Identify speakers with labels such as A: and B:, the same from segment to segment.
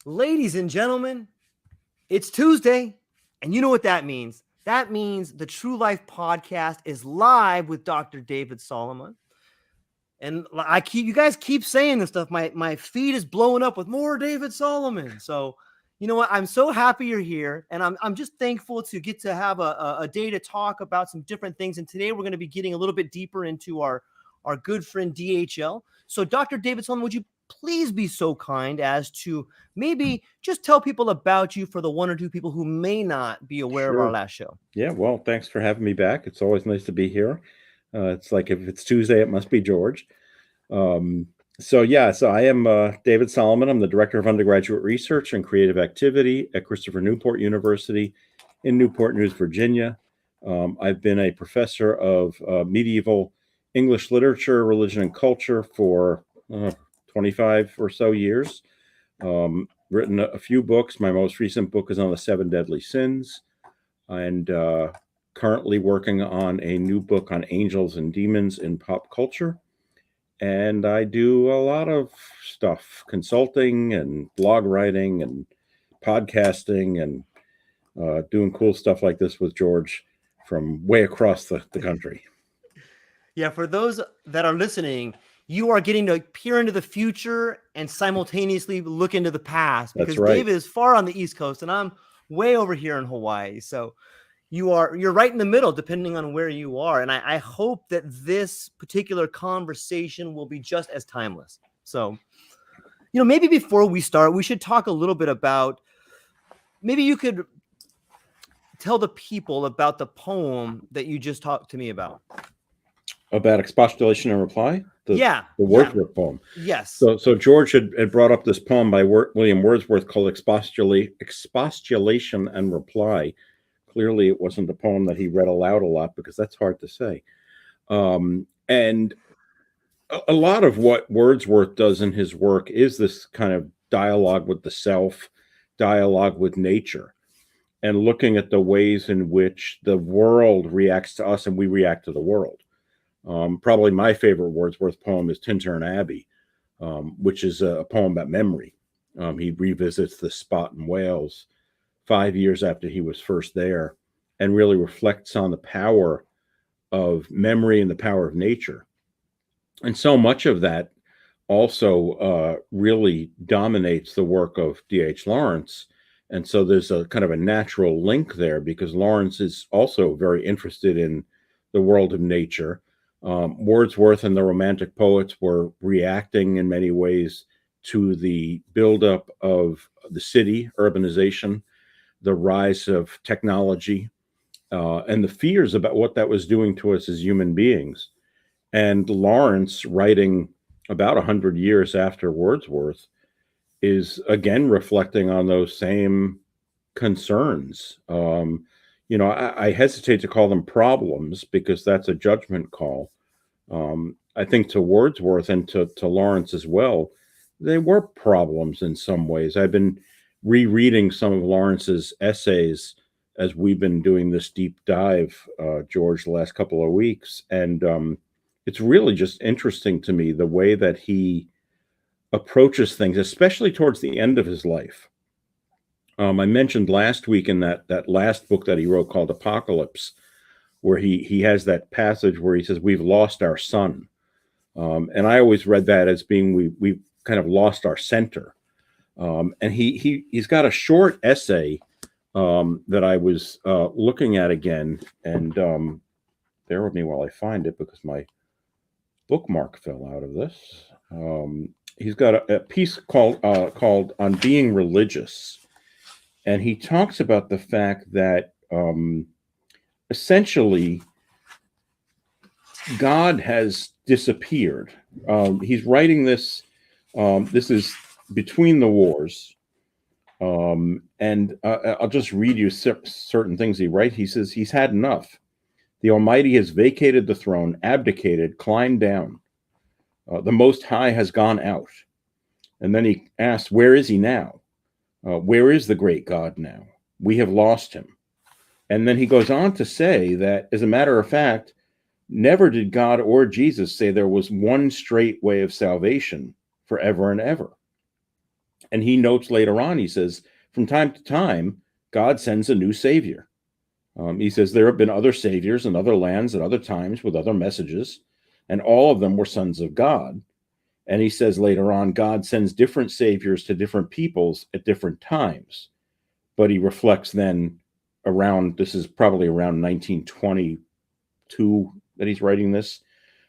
A: Ladies and gentlemen, it's Tuesday, and you know what that means. That means the True Life podcast is live with Dr. David Salomon. And you guys keep saying this stuff. My feed is blowing up with more David Solomon. So, you know what? I'm so happy you're here, and I'm just thankful to get to have a day to talk about some different things. And today we're going to be getting a little bit deeper into our good friend DHL. So, Dr. David Solomon, would you please be so kind as to maybe just tell people about you for the one or two people who may not be aware of our
B: Sure.
A: last show?
B: Yeah, well, thanks for having me back. It's always nice to be here. It's like if it's Tuesday, it must be George. Um, so I am David Solomon. I'm the Director of Undergraduate Research and Creative Activity at Christopher Newport University in Newport News, Virginia. I've been a professor of medieval English literature, religion, and culture for 25 or so years. Written a few books. My most recent book is on the 7 Deadly Sins, and currently working on a new book on angels and demons in pop culture. And I do a lot of stuff, consulting and blog writing and podcasting and doing cool stuff like this with George from way across the country.
A: Yeah, for those that are listening, you are getting to peer into the future and simultaneously look into the past,
B: That's
A: because
B: right.
A: David is far on the East Coast and I'm way over here in Hawaii. So you're right in the middle, depending on where you are. And I hope that this particular conversation will be just as timeless. So, maybe before we start, we should talk a little bit about, maybe you could tell the people about the poem that you just talked to me about.
B: About expostulation and reply,
A: The
B: Wordsworth poem.
A: Yes.
B: So George had brought up this poem by William Wordsworth called Expostulation and Reply. Clearly, it wasn't a poem that he read aloud a lot, because that's hard to say. And a lot of what Wordsworth does in his work is this kind of dialogue with the self, dialogue with nature, and looking at the ways in which the world reacts to us and we react to the world. Probably my favorite Wordsworth poem is Tintern Abbey, which is a poem about memory. He revisits the spot in Wales 5 years after he was first there, and really reflects on the power of memory and the power of nature. And so much of that also really dominates the work of D.H. Lawrence. And so there's a kind of a natural link there, because Lawrence is also very interested in the world of nature. Wordsworth and the Romantic poets were reacting in many ways to the buildup of the city, urbanization, the rise of technology, and the fears about what that was doing to us as human beings. And Lawrence, writing about 100 years after Wordsworth, is again reflecting on those same concerns. I hesitate to call them problems, because that's a judgment call. I think to Wordsworth and to Lawrence as well, they were problems in some ways. I've been rereading some of Lawrence's essays as we've been doing this deep dive, George, the last couple of weeks. And it's really just interesting to me the way that he approaches things, especially towards the end of his life. I mentioned last week in that last book that he wrote called Apocalypse, where he has that passage where he says, "We've lost our sun." And I always read that as being we've kind of lost our center. And he's got a short essay that I was looking at again, and bear with me while I find it, because my bookmark fell out of this. He's got a piece called "On Being Religious," and he talks about the fact that essentially God has disappeared. He's writing this. This is between the wars. And I'll just read you certain things he writes. He says, he's had enough. The Almighty has vacated the throne, abdicated, climbed down. The Most High has gone out. And then he asks, where is he now? Where is the great God now? We have lost him. And then he goes on to say that, as a matter of fact, never did God or Jesus say there was one straight way of salvation forever and ever. And he notes later on, he says, from time to time, God sends a new savior. He says there have been other saviors in other lands at other times with other messages, and all of them were sons of God. And he says later on, God sends different saviors to different peoples at different times. But he reflects then around, this is probably around 1922 that he's writing this.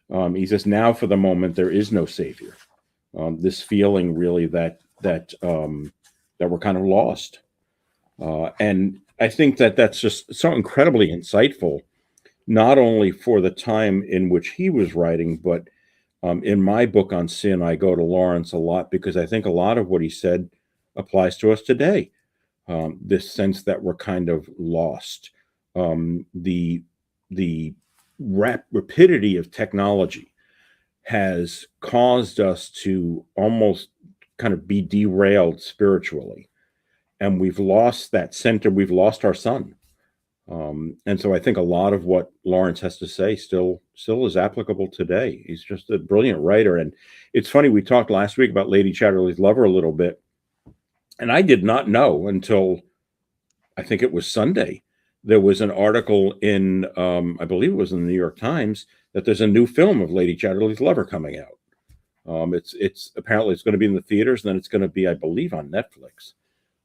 B: He says, now for the moment, there is no savior. This feeling really that we're kind of lost. And I think that that's just so incredibly insightful, not only for the time in which he was writing, but in my book on sin, I go to Lawrence a lot because I think a lot of what he said applies to us today. This sense that we're kind of lost. The rapidity of technology has caused us to almost kind of be derailed spiritually. And we've lost that center. We've lost our sun. And so I think a lot of what Lawrence has to say still is applicable today. He's just a brilliant writer. And it's funny, we talked last week about Lady Chatterley's Lover a little bit. And I did not know until I think it was Sunday. There was an article in, I believe it was in the New York Times, that there's a new film of Lady Chatterley's Lover coming out. It's apparently it's going to be in the theaters, and then it's going to be, I believe, on Netflix.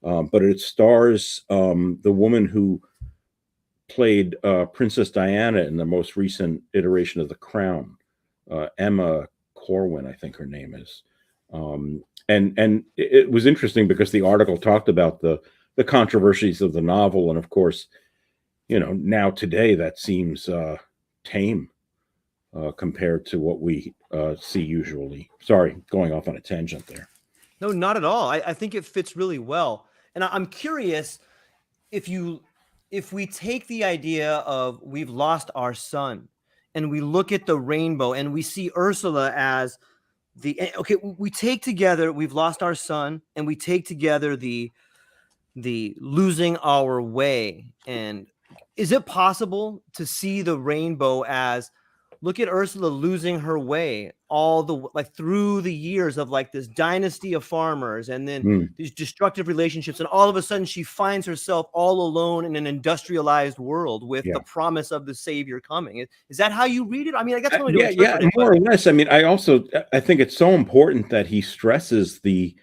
B: But it stars the woman who played Princess Diana in the most recent iteration of The Crown, Emma Corwin, I think her name is. And it was interesting because the article talked about the controversies of the novel, and of course, now today that seems tame compared to what we see usually. Sorry, going off on a tangent there.
A: No, not at all. I think it fits really well. And I'm curious if we take the idea of we've lost our sun and we look at the rainbow and we see Ursula as we take together, we've lost our sun, and we take together the losing our way. And is it possible to see the rainbow as, look at Ursula losing her way through the years of this dynasty of farmers, and then these destructive relationships, and all of a sudden she finds herself all alone in an industrialized world with the promise of the savior coming. Is that how you read it? I mean, that's one way to interpret it.
B: More or less. I mean, I think it's so important that he stresses the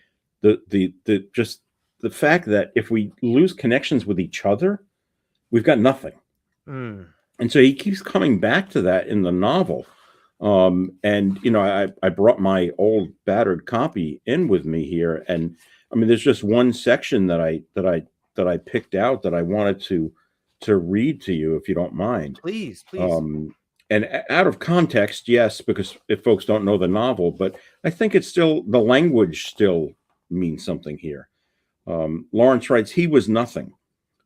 B: fact that if we lose connections with each other, we've got nothing. And so he keeps coming back to that in the novel. And, I brought my old battered copy in with me here. And I mean, there's just one section that I picked out that I wanted to read to you, if you don't mind.
A: Please.
B: And out of context, yes, because if folks don't know the novel, but I think it's still, the language still means something here. Lawrence writes, he was nothing,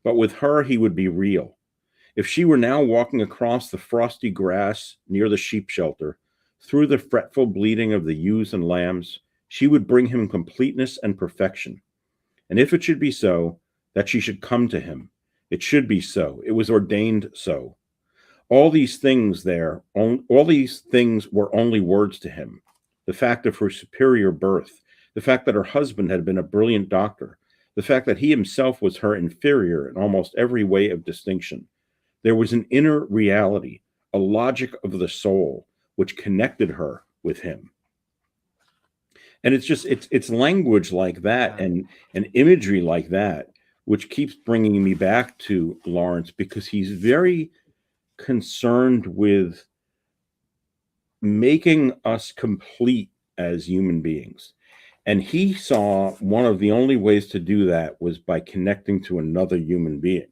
B: but with her, he would be real. If she were now walking across the frosty grass near the sheep shelter, through the fretful bleating of the ewes and lambs, she would bring him completeness and perfection. And if it should be so, that she should come to him, it should be so. It was ordained so. All these things were only words to him. The fact of her superior birth, the fact that her husband had been a brilliant doctor, the fact that he himself was her inferior in almost every way of distinction. There was an inner reality, a logic of the soul, which connected her with him. And it's language like that and imagery like that, which keeps bringing me back to Lawrence, because he's very concerned with making us complete as human beings. And he saw one of the only ways to do that was by connecting to another human being.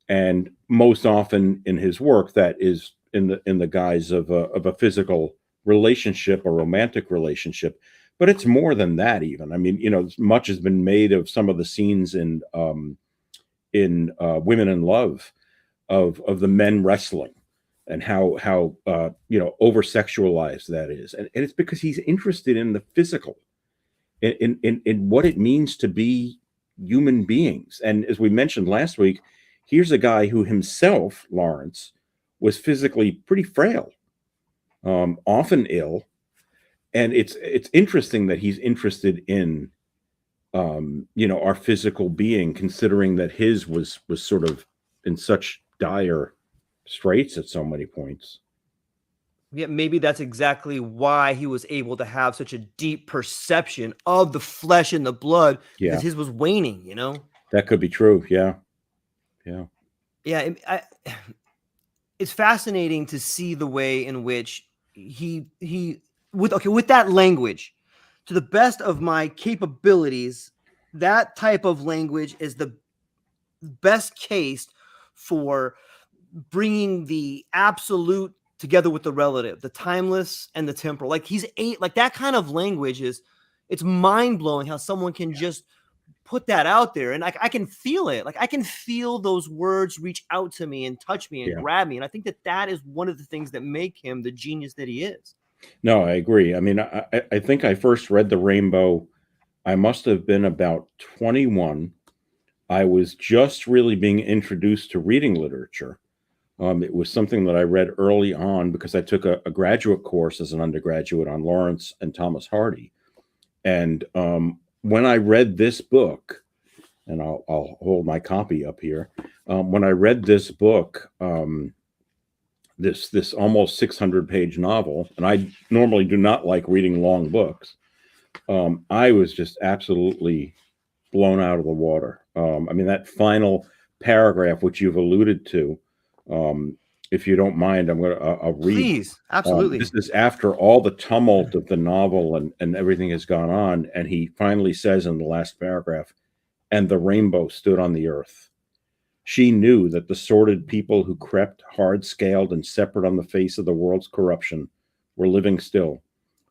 B: And most often in his work, that is in the guise of a physical relationship, a romantic relationship. But it's more than that, even. I mean, much has been made of some of the scenes in Women in Love of the men wrestling, and how over sexualized that is. And it's because he's interested in the physical, in what it means to be human beings. And as we mentioned last week, here's a guy who himself, Lawrence, was physically pretty frail, often ill. And it's interesting that he's interested in our physical being, considering that his was sort of in such dire straits at so many points.
A: Yeah, maybe that's exactly why he was able to have such a deep perception of the flesh and the blood,
B: Yeah,
A: because his was waning,
B: that could be true. Yeah. Yeah.
A: Yeah, it's fascinating to see the way in which he with that language, to the best of my capabilities, that type of language is the best case for bringing the absolute together with the relative, the timeless and the temporal. Like like that kind of language it's mind blowing how someone can just put that out there, and I can feel it. Like I can feel those words reach out to me and touch me and
B: Yeah.
A: grab me, and I think that is one of the things that make him the genius that he is.
B: No, I agree. I mean, I think I first read The Rainbow, I must have been about 21. I was just really being introduced to reading literature. It was something that I read early on because I took a graduate course as an undergraduate on Lawrence and Thomas Hardy. And when I read this book, and I'll hold my copy up here. When I read this book, this almost 600-page novel, and I normally do not like reading long books, I was just absolutely blown out of the water. I mean, that final paragraph, which you've alluded to, if you don't mind, I'll read.
A: Please, absolutely.
B: This is after all the tumult of the novel and everything has gone on, and he finally says in the last paragraph, "And the rainbow stood on the earth. She knew that the sordid people who crept hard-scaled and separate on the face of the world's corruption were living still,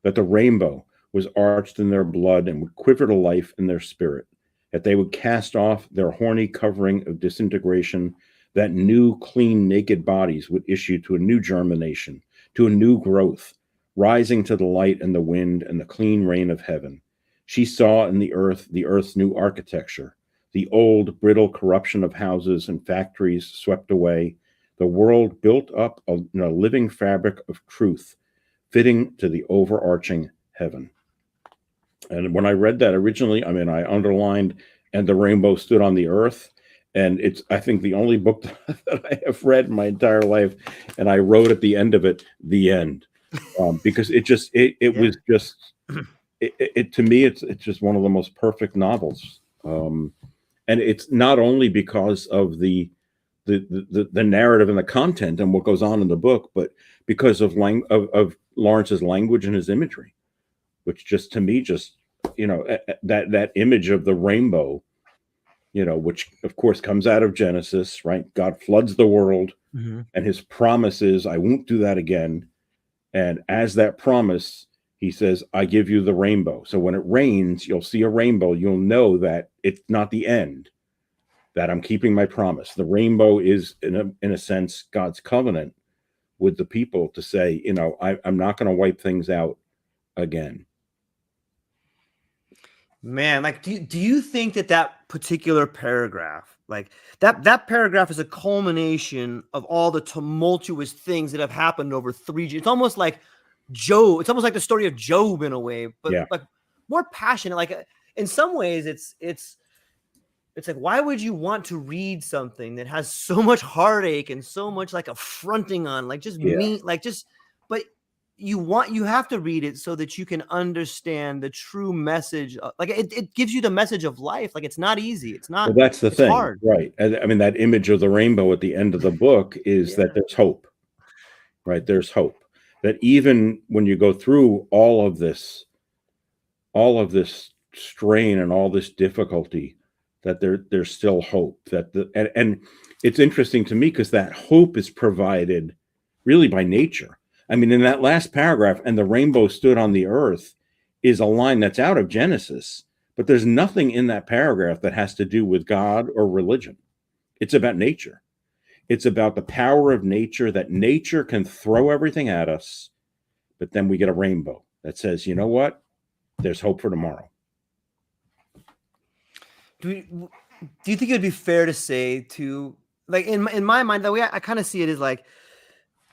B: that the rainbow was arched in their blood and would quiver to life in their spirit, that they would cast off their horny covering of disintegration, that new, clean, naked bodies would issue to a new germination, to a new growth, rising to the light and the wind and the clean rain of heaven. She saw in the earth's new architecture, the old, brittle corruption of houses and factories swept away, the world built up in a living fabric of truth, fitting to the overarching heaven." And when I read that originally, I mean, I underlined, "And the rainbow stood on the earth." And it's, I think, the only book that I have read in my entire life. And I wrote at the end of it, "The end," because it
A: Yeah.
B: was just, to me, it's just one of the most perfect novels. And it's not only because of the narrative and the content and what goes on in the book, but because of Lawrence's language and his imagery, which just, to me, just, that image of the rainbow, which of course comes out of Genesis, right? God floods the world, and his promise is, "I won't do that again." And as that promise, he says, "I give you the rainbow. So when it rains, you'll see a rainbow. You'll know that it's not the end, that I'm keeping my promise." The rainbow is, in a sense, God's covenant with the people to say, I'm not going to wipe things out again.
A: Man, like, do you think that particular paragraph, like that paragraph, is a culmination of all the tumultuous things that have happened over it's almost like Job. It's almost like the story of Job in a way, but
B: Yeah.
A: like more passionate. Like in some ways, it's like, why would you want to read something that has so much heartache and so much like affronting on, like just me, like just, but you have to read it so that you can understand the true message. Like it gives you the message of life. Like it's not easy. It's not.
B: Well, that's the
A: it's
B: thing,
A: hard.
B: right? I mean, that image of the rainbow at the end of the book is that there's hope, right? There's hope that even when you go through all of this strain and all this difficulty, that there's still hope. And it's interesting to me because that hope is provided really by nature. I mean, in that last paragraph, "And the rainbow stood on the earth," is a line that's out of Genesis, but there's nothing in that paragraph that has to do with God or religion. It's about nature. It's about the power of nature, that nature can throw everything at us, but then we get a rainbow that says, "You know what? There's hope for tomorrow."
A: Do you think it would be fair to say, to, like, in my mind, the way I kind of see it is like,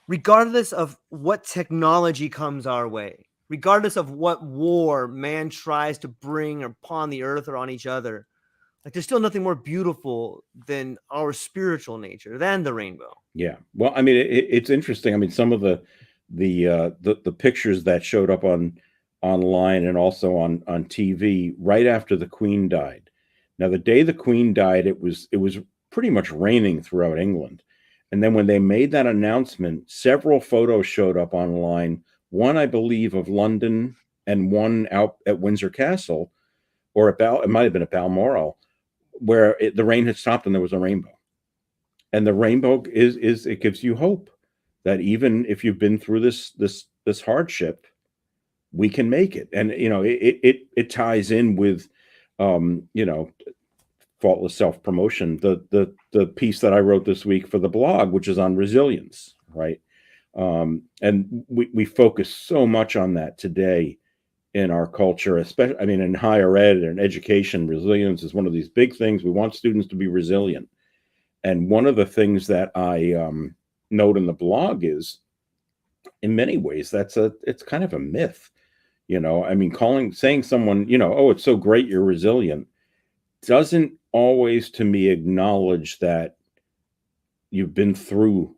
A: regardless of what technology comes our way, regardless of what war man tries to bring upon the earth or on each other, like there's still nothing more beautiful than our spiritual nature, than the rainbow.
B: Yeah. Well, I mean, it's interesting. I mean, some of the pictures that showed up online and also on TV right after the Queen died. Now, the day the Queen died, it was pretty much raining throughout England. And then when they made that announcement, several photos showed up online. One, I believe, of London, and one out at Windsor Castle, or it might have been at Balmoral, where the rain had stopped and there was a rainbow. And the rainbow is it gives you hope that even if you've been through this hardship, we can make it. And it ties in with faultless self-promotion, the piece that I wrote this week for the blog, which is on resilience, right? And we focus so much on that today in our culture, especially, I mean, in higher ed and education. Resilience is one of these big things. We want students to be resilient. And one of the things that I note in the blog is, in many ways, it's kind of a myth. I mean, saying someone, oh, it's so great you're resilient, doesn't always, to me, acknowledge that you've been through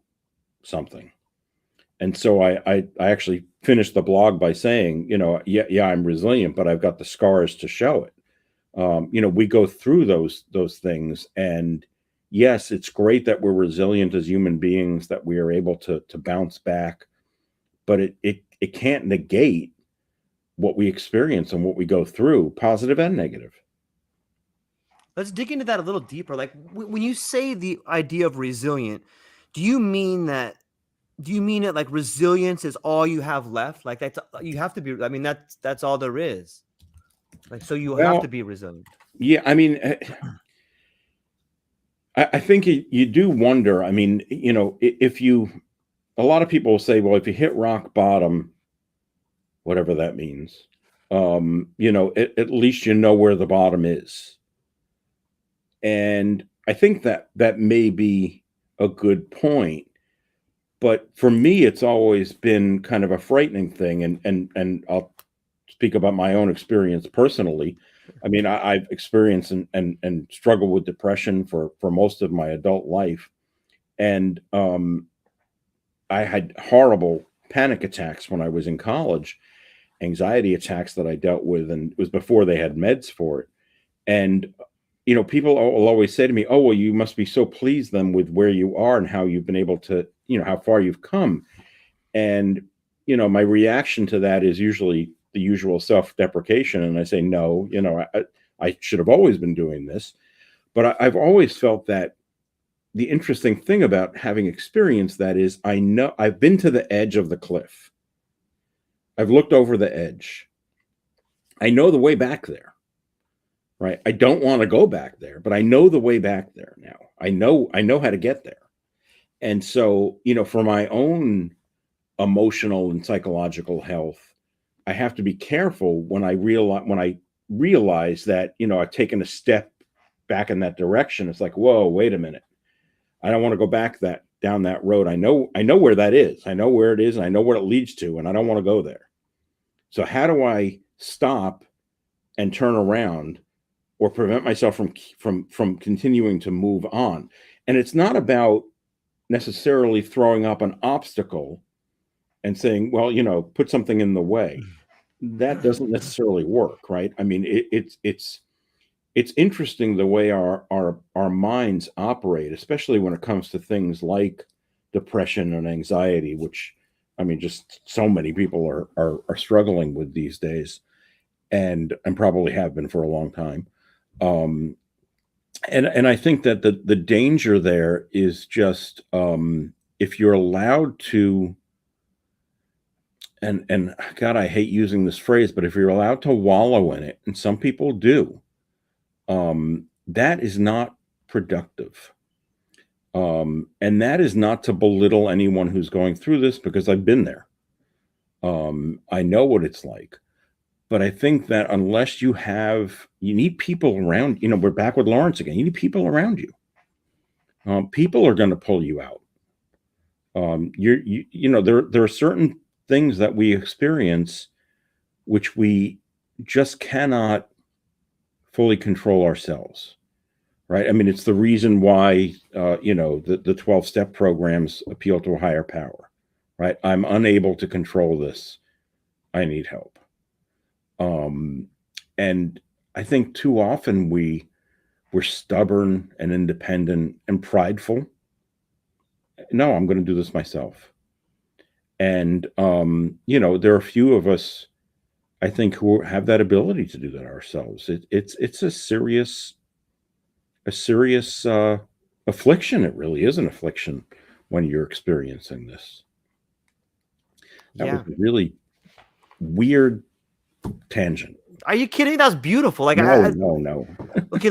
B: something. And so I actually finished the blog by saying, yeah, I'm resilient, but I've got the scars to show it. We go through those things, and yes, it's great that we're resilient as human beings, that we are able to bounce back, but it can't negate what we experience and what we go through, positive and negative.
A: Let's dig into that a little deeper. Like when you say the idea of resilient, do you mean it like resilience is all you have left? Like you have to be, I mean, that's all there is. Like, so you have to be resilient.
B: Yeah. I mean, I think you do wonder. I mean, a lot of people will say, well, if you hit rock bottom, whatever that means, at least you know where the bottom is. And I think that may be a good point. But for me, it's always been kind of a frightening thing. And I'll speak about my own experience personally. I mean, I've experienced and struggled with depression for most of my adult life. And I had horrible panic attacks when I was in college, anxiety attacks that I dealt with. And it was before they had meds for it. And, people will always say to me, oh, well, you must be so pleased then with where you are and how you've been able to, how far you've come. And, my reaction to that is usually the usual self-deprecation. And I say, no, I should have always been doing this. But I've always felt that the interesting thing about having experienced that is I know I've been to the edge of the cliff. I've looked over the edge. I know the way back there, right? I don't want to go back there, but I know the way back there now. I know how to get there. And so, for my own emotional and psychological health, I have to be careful when I realize that, I've taken a step back in that direction. It's like, whoa, wait a minute. I don't want to go back down that road. I know where that is. I know where it is, and I know where it leads to, and I don't want to go there. So how do I stop and turn around, or prevent myself from continuing to move on? And it's not about necessarily throwing up an obstacle and saying, well, put something in the way. That doesn't necessarily work, right? I mean, it's interesting the way our minds operate, especially when it comes to things like depression and anxiety, which, I mean, just so many people are struggling with these days, and probably have been for a long time. And I think that the danger there is just, if you're allowed to, and God, I hate using this phrase, but if you're allowed to wallow in it, and some people do, that is not productive. And that is not to belittle anyone who's going through this, because I've been there. I know what it's like. But I think that unless you need people around, we're back with Lawrence again. You need people around you. People are going to pull you out. There are certain things that we experience which we just cannot fully control ourselves, right? I mean, it's the reason why, the 12-step programs appeal to a higher power, right? I'm unable to control this. I need help. And I think too often we're stubborn and independent and prideful. No, I'm going to do this myself. And, there are a few of us, I think, who have that ability to do that ourselves. It's a serious affliction. It really is an affliction when you're experiencing this. That was a really weird tangent.
A: Are you kidding? That was beautiful. Like,
B: no.
A: Okay,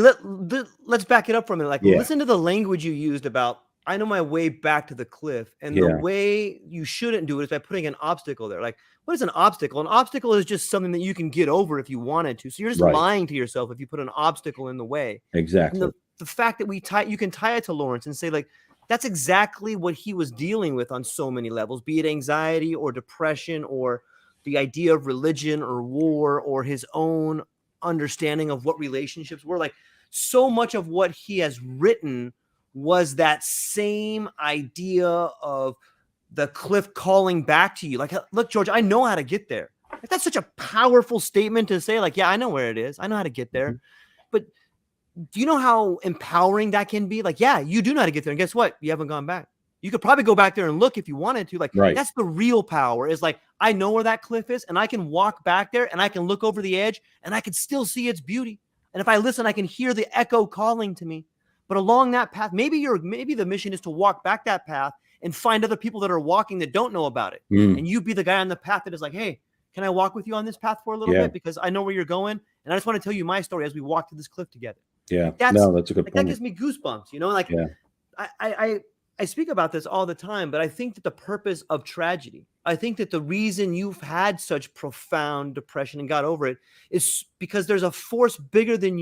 A: let's back it up for a minute. Like, listen to the language you used about, I know my way back to the cliff, and the way you shouldn't do it is by putting an obstacle there. Like, what is an obstacle? An obstacle is just something that you can get over if you wanted to. So you're just lying to yourself if you put an obstacle in the way.
B: Exactly.
A: And the fact that you can tie it to Lawrence and say, like, that's exactly what he was dealing with on so many levels, be it anxiety or depression or the idea of religion or war or his own understanding of what relationships were. Like, so much of what he has written was that same idea of the cliff calling back to you. Like, look, George, I know how to get there. Like, that's such a powerful statement to say. Like, yeah, I know where it is. I know how to get there. Mm-hmm. But do you know how empowering that can be? Like, yeah, you do know how to get there. And guess what? You haven't gone back. You could probably go back there and look if you wanted to. Like, that's the real power, is like, I know where that cliff is and I can walk back there and I can look over the edge and I can still see its beauty. And if I listen, I can hear the echo calling to me. But along that path, maybe the mission is to walk back that path and find other people that are walking that don't know about it. And you be the guy on the path that is like, hey, can I walk with you on this path for a little bit? Because I know where you're going. And I just want to tell you my story as we walk to this cliff together.
B: Yeah. That's a good point.
A: That gives me goosebumps, Like, I speak about this all the time, but I think that the purpose of tragedy, I think that the reason you've had such profound depression and got over it is because there's a force bigger than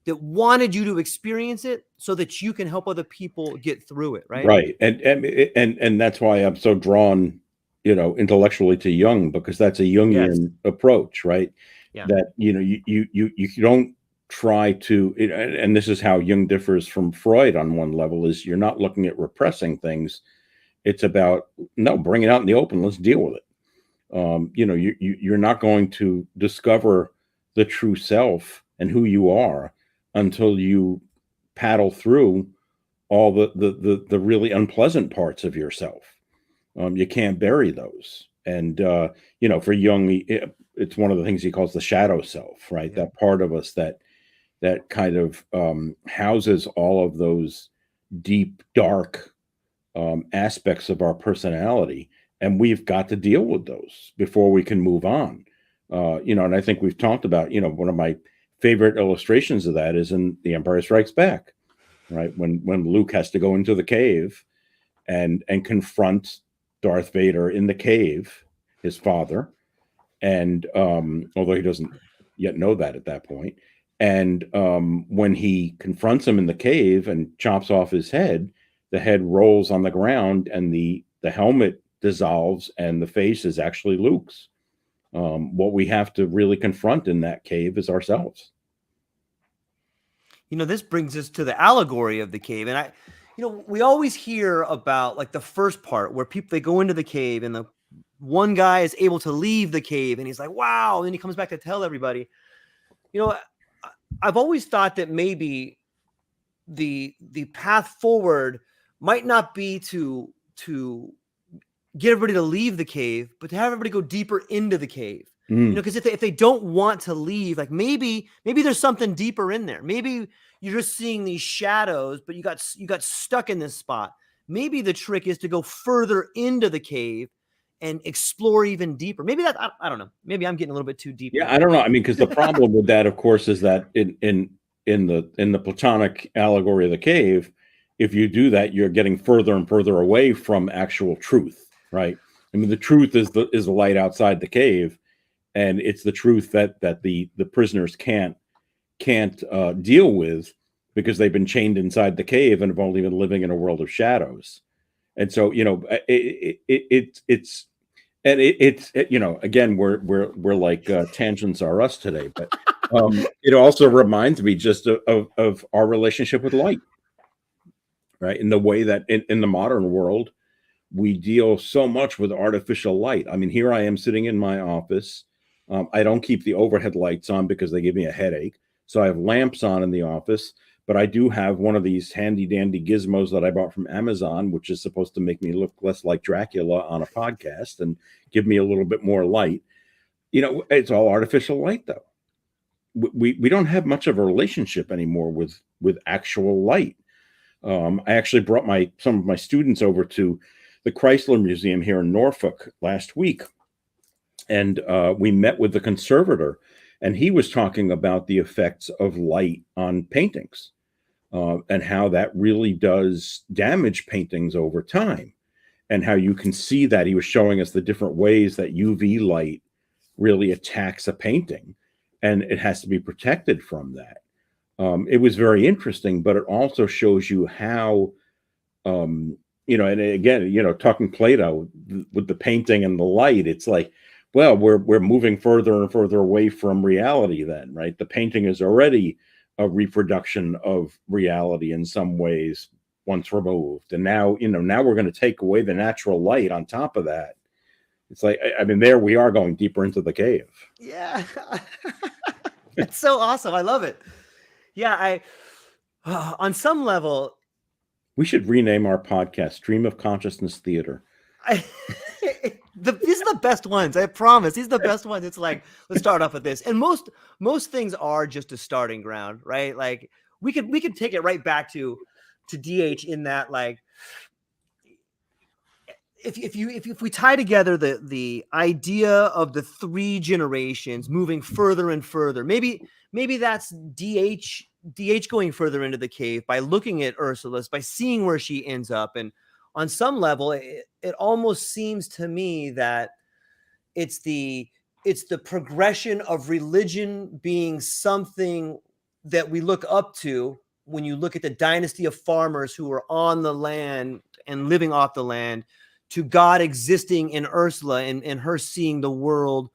A: that wanted you to experience it so that you can help other people get through it, right?
B: Right. And that's why I'm so drawn, intellectually to Jung, because that's a Jungian approach, right? Yeah. That, you don't try to, and this is how Jung differs from Freud on one level, is you're not looking at repressing things. It's about, no, bring it out in the open. Let's deal with it. You're not going to discover the true self and who you are until you paddle through all the really unpleasant parts of yourself. You can't bury those. And, for Jung, it's one of the things he calls the shadow self, right? Yeah. That part of us that kind of houses all of those deep, dark aspects of our personality. And we've got to deal with those before we can move on. And I think we've talked about, one of my favorite illustrations of that is in The Empire Strikes Back, right? When Luke has to go into the cave and confront Darth Vader in the cave, his father. And although he doesn't yet know that at that point. And when he confronts him in the cave and chops off his head, the head rolls on the ground and the helmet dissolves and the face is actually Luke's. What we have to really confront in that cave is ourselves.
A: This brings us to the allegory of the cave. And we always hear about, like, the first part where they go into the cave and the one guy is able to leave the cave and he's like, wow. And then he comes back to tell everybody. I've always thought that maybe the path forward might not be to get everybody to leave the cave, but to have everybody go deeper into the cave. Because if they don't want to leave, like, maybe there's something deeper in there. Maybe you're just seeing these shadows, but you got stuck in this spot. Maybe the trick is to go further into the cave and explore even deeper. Maybe that, I don't know. Maybe I'm getting a little bit too deep.
B: Yeah, I don't know. I mean, because the problem with that, of course, is that in the Platonic allegory of the cave, if you do that, you're getting further and further away from actual truth, right? I mean, the truth is the light outside the cave, and it's the truth that the prisoners can't deal with because they've been chained inside the cave and have only been living in a world of shadows. And so, it's And again, we're like tangents are us today, but it also reminds me just of our relationship with light, right? In the way that in the modern world, we deal so much with artificial light. I mean, here I am sitting in my office. I don't keep the overhead lights on because they give me a headache. So I have lamps on in the office, but I do have one of these handy dandy gizmos that I bought from Amazon, which is supposed to make me look less like Dracula on a podcast and give me a little bit more light. It's all artificial light, though. We don't have much of a relationship anymore with actual light. I actually brought some of my students over to the Chrysler Museum here in Norfolk last week, and we met with the conservator, and he was talking about the effects of light on paintings, and how that really does damage paintings over time, and how you can see that. He was showing us the different ways that UV light really attacks a painting, and it has to be protected from that. It was very interesting, but it also shows you how, and again, talking Plato with the painting and the light, it's like, well, we're moving further and further away from reality then, right? The painting is already a reproduction of reality in some ways once removed. And now we're going to take away the natural light on top of that. It's like, I mean, there we are going deeper into the cave.
A: Yeah. It's so awesome. I love it. Yeah, on some level,
B: we should rename our podcast Stream of Consciousness Theater.
A: These are the best ones. I promise. These are the best ones. It's like, let's start off with this. And most things are just a starting ground, right? Like we could take it right back to DH in that, like, if we tie together the idea of the three generations moving further and further, maybe that's DH going further into the cave by looking at Ursula's, by seeing where she ends up. And on some level, it almost seems to me that it's the progression of religion being something that we look up to when you look at the dynasty of farmers who were on the land and living off the land, to God existing in Ursula and her seeing the world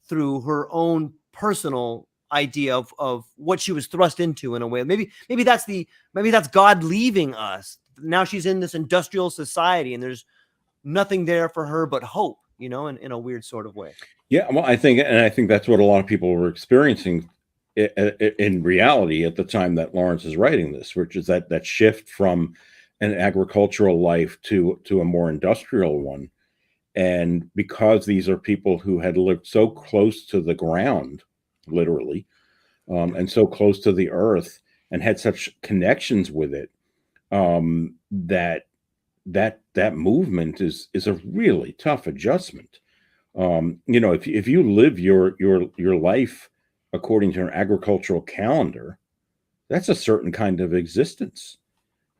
A: through her own personal idea of what she was thrust into, in a way. Maybe that's God leaving us. Now she's in this industrial society and there's nothing there for her but hope, in a weird sort of way.
B: Yeah, well, I think that's what a lot of people were experiencing in reality at the time that Lawrence is writing this, which is that shift from an agricultural life to a more industrial one. And because these are people who had lived so close to the ground, literally, and so close to the earth, and had such connections with it, that movement is a really tough adjustment. If you live your life according to an agricultural calendar, that's a certain kind of existence.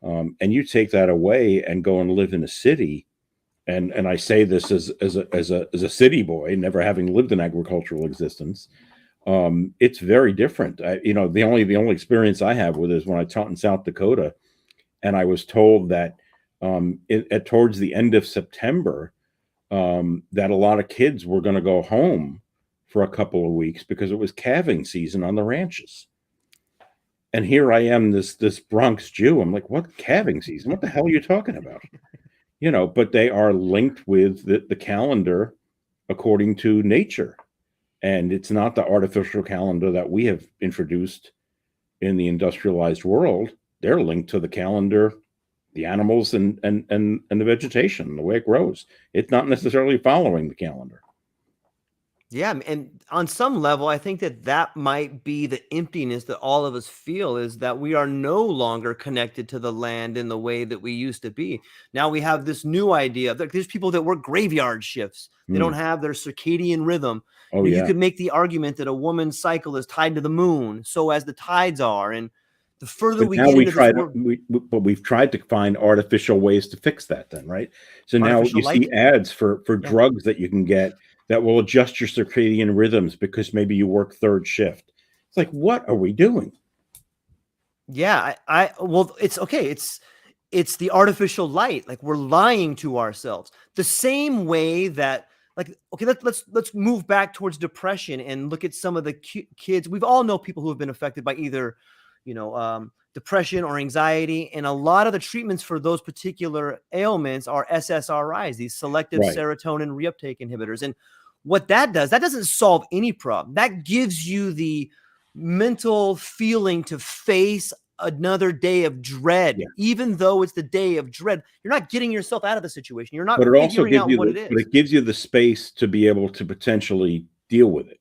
B: And you take that away and go and live in a city, and I say this as a city boy, never having lived an agricultural existence. It's very different. The only experience I have with it is when I taught in South Dakota, and I was told that towards the end of September, that a lot of kids were going to go home for a couple of weeks because it was calving season on the ranches. And here I am, this Bronx Jew. I'm like, what calving season? What the hell are you talking about? But they are linked with the calendar according to nature. And it's not the artificial calendar that we have introduced in the industrialized world. They're linked to the calendar, the animals and the vegetation, the way it grows. It's not necessarily following the calendar.
A: Yeah, and on some level, I think that might be the emptiness that all of us feel, is that we are no longer connected to the land in the way that we used to be. Now we have this new idea. There's people that work graveyard shifts. They don't have their circadian rhythm.
B: Oh, yeah.
A: You could make the argument that a woman's cycle is tied to the moon, so as the tides are. And the further we get into this world,
B: we've tried to find artificial ways to fix that then, right? So now you see ads for drugs that you can get that will adjust your circadian rhythms because maybe you work third shift. It's like, what are we doing?
A: Yeah, well, it's okay. It's the artificial light. Like, we're lying to ourselves. The same way that, like, okay, let's move back towards depression and look at some of the kids. We've all know people who have been affected by either, depression or anxiety. And a lot of the treatments for those particular ailments are SSRIs, these selective serotonin reuptake inhibitors. And what that does, that doesn't solve any problem. That gives you the mental feeling to face another day of dread, even though it's the day of dread. You're not getting yourself out of the situation. You're not figuring out what it is.
B: But it gives you the space to be able to potentially deal with it.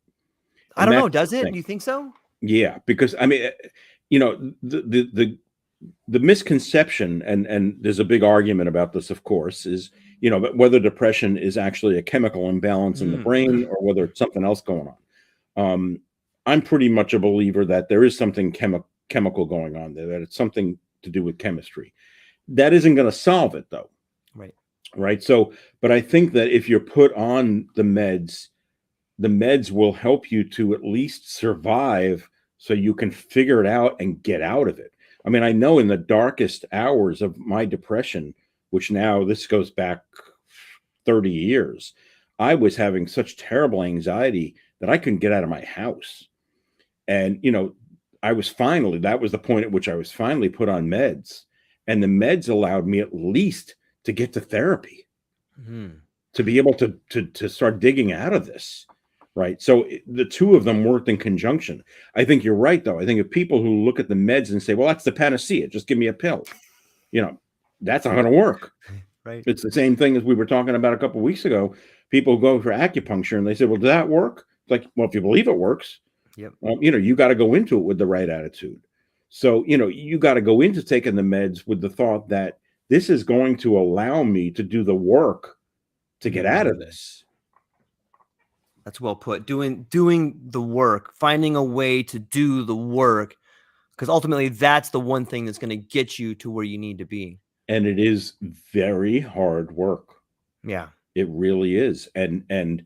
A: I don't know. Does it? Do you think so?
B: Yeah, because I mean, the misconception, and there's a big argument about this, of course, is whether depression is actually a chemical imbalance in the brain or whether it's something else going on. I'm pretty much a believer that there is something chemical going on there, that it's something to do with chemistry. That isn't going to solve it, though. Right. So, but I think that if you're put on the meds will help you to at least survive, so you can figure it out and get out of it. I mean, I know in the darkest hours of my depression, which now this goes back 30 years, I was having such terrible anxiety that I couldn't get out of my house. And, that was the point at which I was finally put on meds. And the meds allowed me at least to get to therapy, to be able to start digging out of this. Right. So the two of them worked in conjunction. I think you're right, though. I think if people who look at the meds and say, well, that's the panacea, just give me a pill, that's not going to work.
A: Right.
B: It's the same thing as we were talking about a couple of weeks ago. People go for acupuncture and they say, well, does that work? It's like, well, if you believe it works, you got to go into it with the right attitude. So, you got to go into taking the meds with the thought that this is going to allow me to do the work to get out of this.
A: That's well put. Doing the work, finding a way to do the work, because ultimately that's the one thing that's going to get you to where you need to be.
B: And it is very hard work.
A: Yeah,
B: it really is. And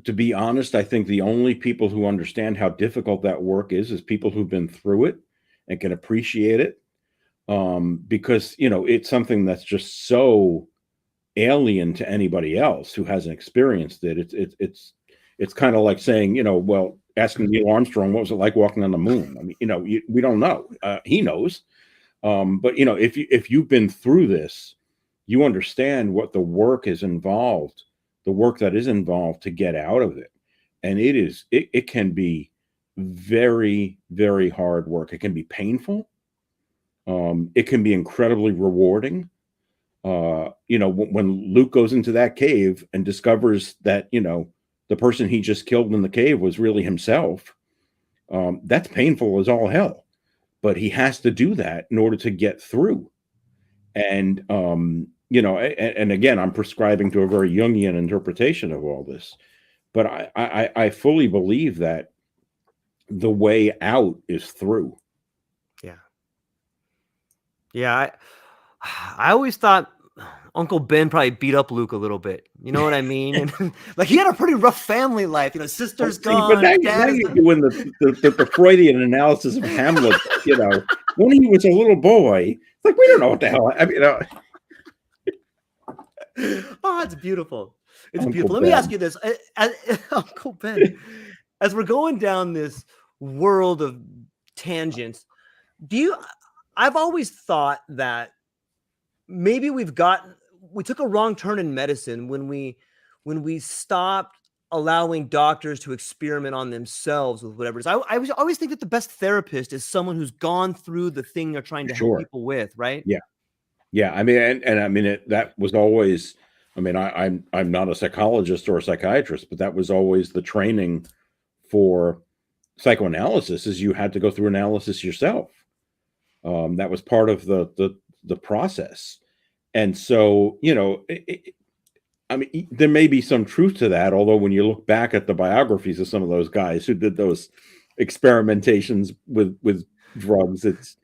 B: to be honest, I think the only people who understand how difficult that work is people who've been through it and can appreciate it. Because, it's something that's just so alien to anybody else who hasn't experienced it. It's kind of like saying, well, asking Neil Armstrong, what was it like walking on the moon? I mean, we don't know. He knows. But if you've been through this, you understand what the work is involved, the work that is involved to get out of it. And it can be very, very hard work. It can be painful. It can be incredibly rewarding. When Luke goes into that cave and discovers that, the person he just killed in the cave was really himself, that's painful as all hell, but he has to do that in order to get through. And, and again, I'm prescribing to a very Jungian interpretation of all this, but I fully believe that the way out is through.
A: Yeah. I always thought Uncle Ben probably beat up Luke a little bit. You know what I mean? And like he had a pretty rough family life. Sister's gone.
B: But now you're doing the Freudian analysis of Hamlet. When he was a little boy, it's like we don't know what the hell. I mean,
A: oh, it's beautiful. It's Uncle beautiful. Ben. Let me ask you this, Uncle Ben. As we're going down this world of tangents, I've always thought that maybe we took a wrong turn in medicine when we stopped allowing doctors to experiment on themselves with whatever it is. I always think that the best therapist is someone who's gone through the thing they're trying to help people with, right?
B: Yeah. I mean, and I mean that was always. I mean, I'm not a psychologist or a psychiatrist, but that was always the training for psychoanalysis. Is you had to go through analysis yourself. That was part of the process. And so, I mean, there may be some truth to that, although when you look back at the biographies of some of those guys who did those experimentations with drugs, it's,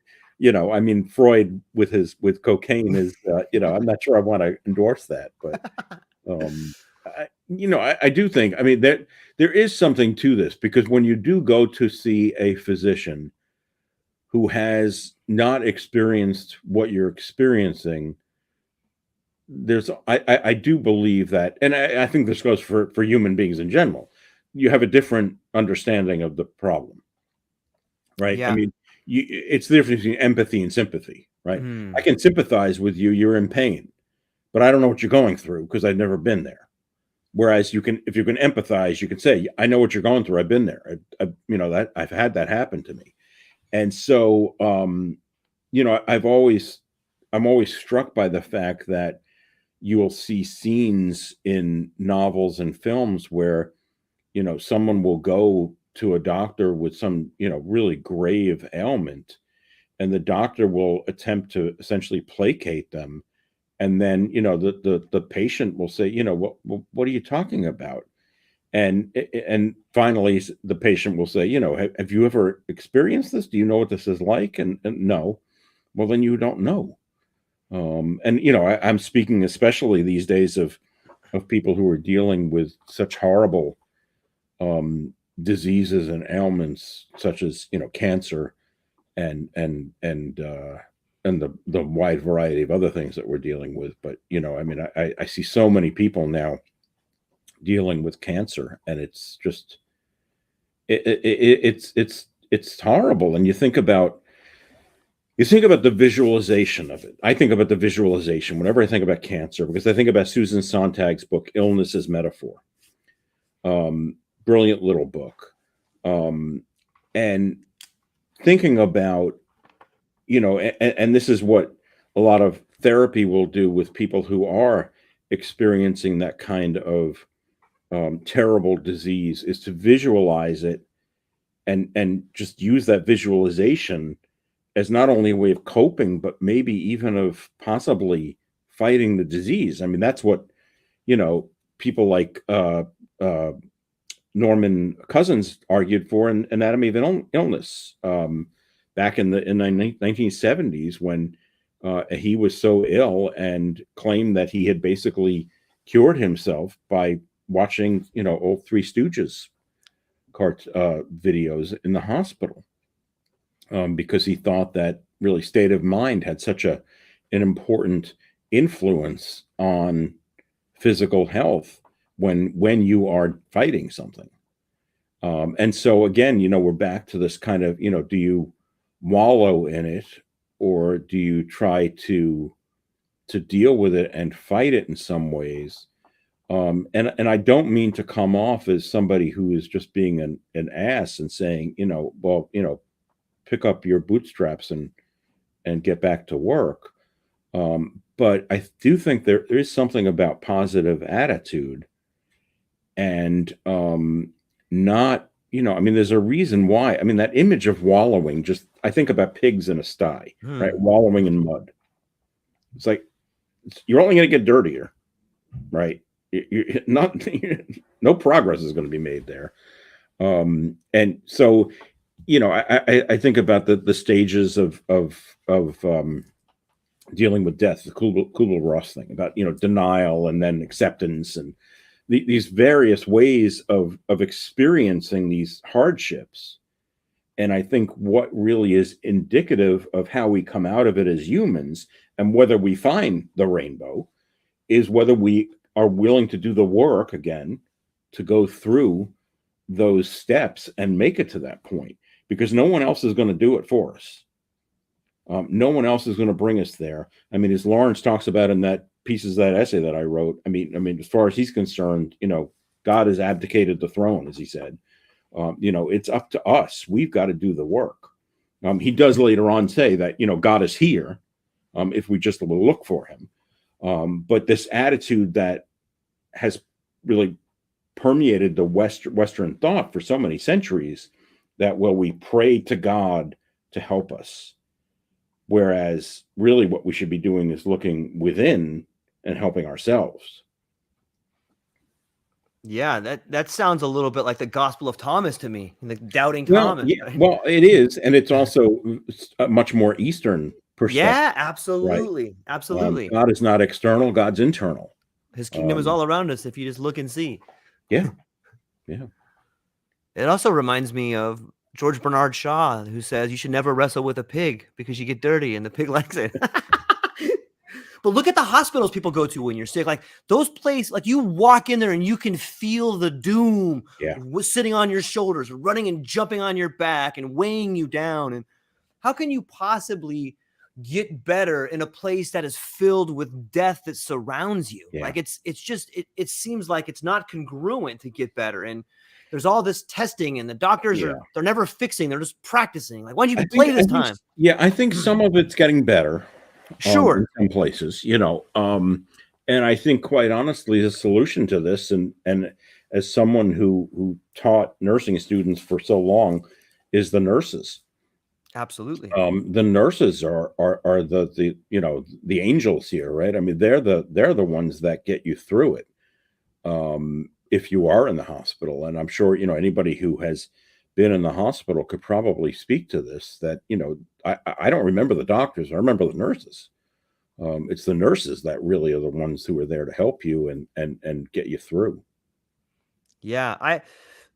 B: I mean, Freud with cocaine is, I'm not sure I want to endorse that, but, I do think, I mean, there is something to this, because when you do go to see a physician who has not experienced what you're experiencing, I do believe that, and I think this goes for human beings in general. You have a different understanding of the problem, right? I
A: Yeah.
B: mean, it's the difference between empathy and sympathy, right? I
A: Mm.
B: can sympathize with you. You're in pain, but I don't know what you're going through because I've never been there. Whereas if you can empathize, you can say, I know what you're going through. I've been there. That I've had that happen to me. And so, I'm always struck by the fact that you will see scenes in novels and films where, someone will go to a doctor with some, really grave ailment, and the doctor will attempt to essentially placate them. And then, the patient will say, what are you talking about? And finally the patient will say, have you ever experienced this? Do you know what this is like? And no. Well, then you don't know. And I'm speaking especially these days of people who are dealing with such horrible diseases and ailments, such as cancer and the wide variety of other things that we're dealing with. But I see so many people now dealing with cancer, and it's just it's horrible. And you think about the visualization of it. I think about the visualization whenever I think about cancer, because I think about Susan Sontag's book Illness as Metaphor. Brilliant little book. And thinking about, and this is what a lot of therapy will do with people who are experiencing that kind of terrible disease, is to visualize it and just use that visualization as not only a way of coping, but maybe even of possibly fighting the disease. I mean, that's what, people like Norman Cousins argued for in Anatomy of an Illness, back in the 1970s, when he was so ill and claimed that he had basically cured himself by watching, old Three Stooges videos in the hospital, because he thought that really state of mind had such an important influence on physical health when you are fighting something. And so again, we're back to this kind of, do you wallow in it, or do you try to deal with it and fight it in some ways? And I don't mean to come off as somebody who is just being an ass and saying, well, pick up your bootstraps and get back to work. But I do think there is something about positive attitude, and not, there's a reason why. I mean, that image of wallowing, just, I think about pigs in a sty, right? Wallowing in mud. It's like, you're only going to get dirtier, right? You're not, no progress is going to be made there. And so, I think about the stages of dealing with death, the Kubler-Ross thing about, denial and then acceptance, and these various ways of experiencing these hardships. And I think what really is indicative of how we come out of it as humans, and whether we find the rainbow, is whether we are willing to do the work again to go through those steps and make it to that point, because no one else is going to do it for us. No one else is going to bring us there. I mean, as Lawrence talks about in that pieces of that essay that I wrote, I mean, as far as he's concerned, God has abdicated the throne, as he said. It's up to us. We've got to do the work. He does later on say that, God is here, if we just will look for him. But this attitude that has really permeated the Western thought for so many centuries, that, well, we pray to God to help us, whereas really what we should be doing is looking within and helping ourselves.
A: Yeah, that sounds a little bit like the Gospel of Thomas to me, the doubting
B: Well,
A: Thomas.
B: yeah, well, it is, and it's also a much more Eastern perspective.
A: Yeah, absolutely, right? Absolutely.
B: God is not external; God's internal.
A: His kingdom is all around us if you just look and see.
B: Yeah, yeah.
A: It also reminds me of George Bernard Shaw, who says you should never wrestle with a pig because you get dirty and the pig likes it. But look at the hospitals people go to when you're sick. Like those places, like you walk in there and you can feel the doom sitting on your shoulders, running and jumping on your back and weighing you down. And how can you possibly get better in a place that is filled with death that surrounds you? Like it's just, it seems like it's not congruent to get better. And there's all this testing and the doctors they're never fixing. They're just practicing. Like, why don't you play this time?
B: I think some of it's getting better.
A: Sure.
B: In some places, and I think quite honestly, the solution to this, and as someone who taught nursing students for so long, is the nurses.
A: Absolutely.
B: The nurses are the angels here, right? I mean, they're the ones that get you through it. If you are in the hospital, and I'm sure, anybody who has been in the hospital could probably speak to this, that, I don't remember the doctors. I remember the nurses. It's the nurses that really are the ones who are there to help you and get you through.
A: Yeah.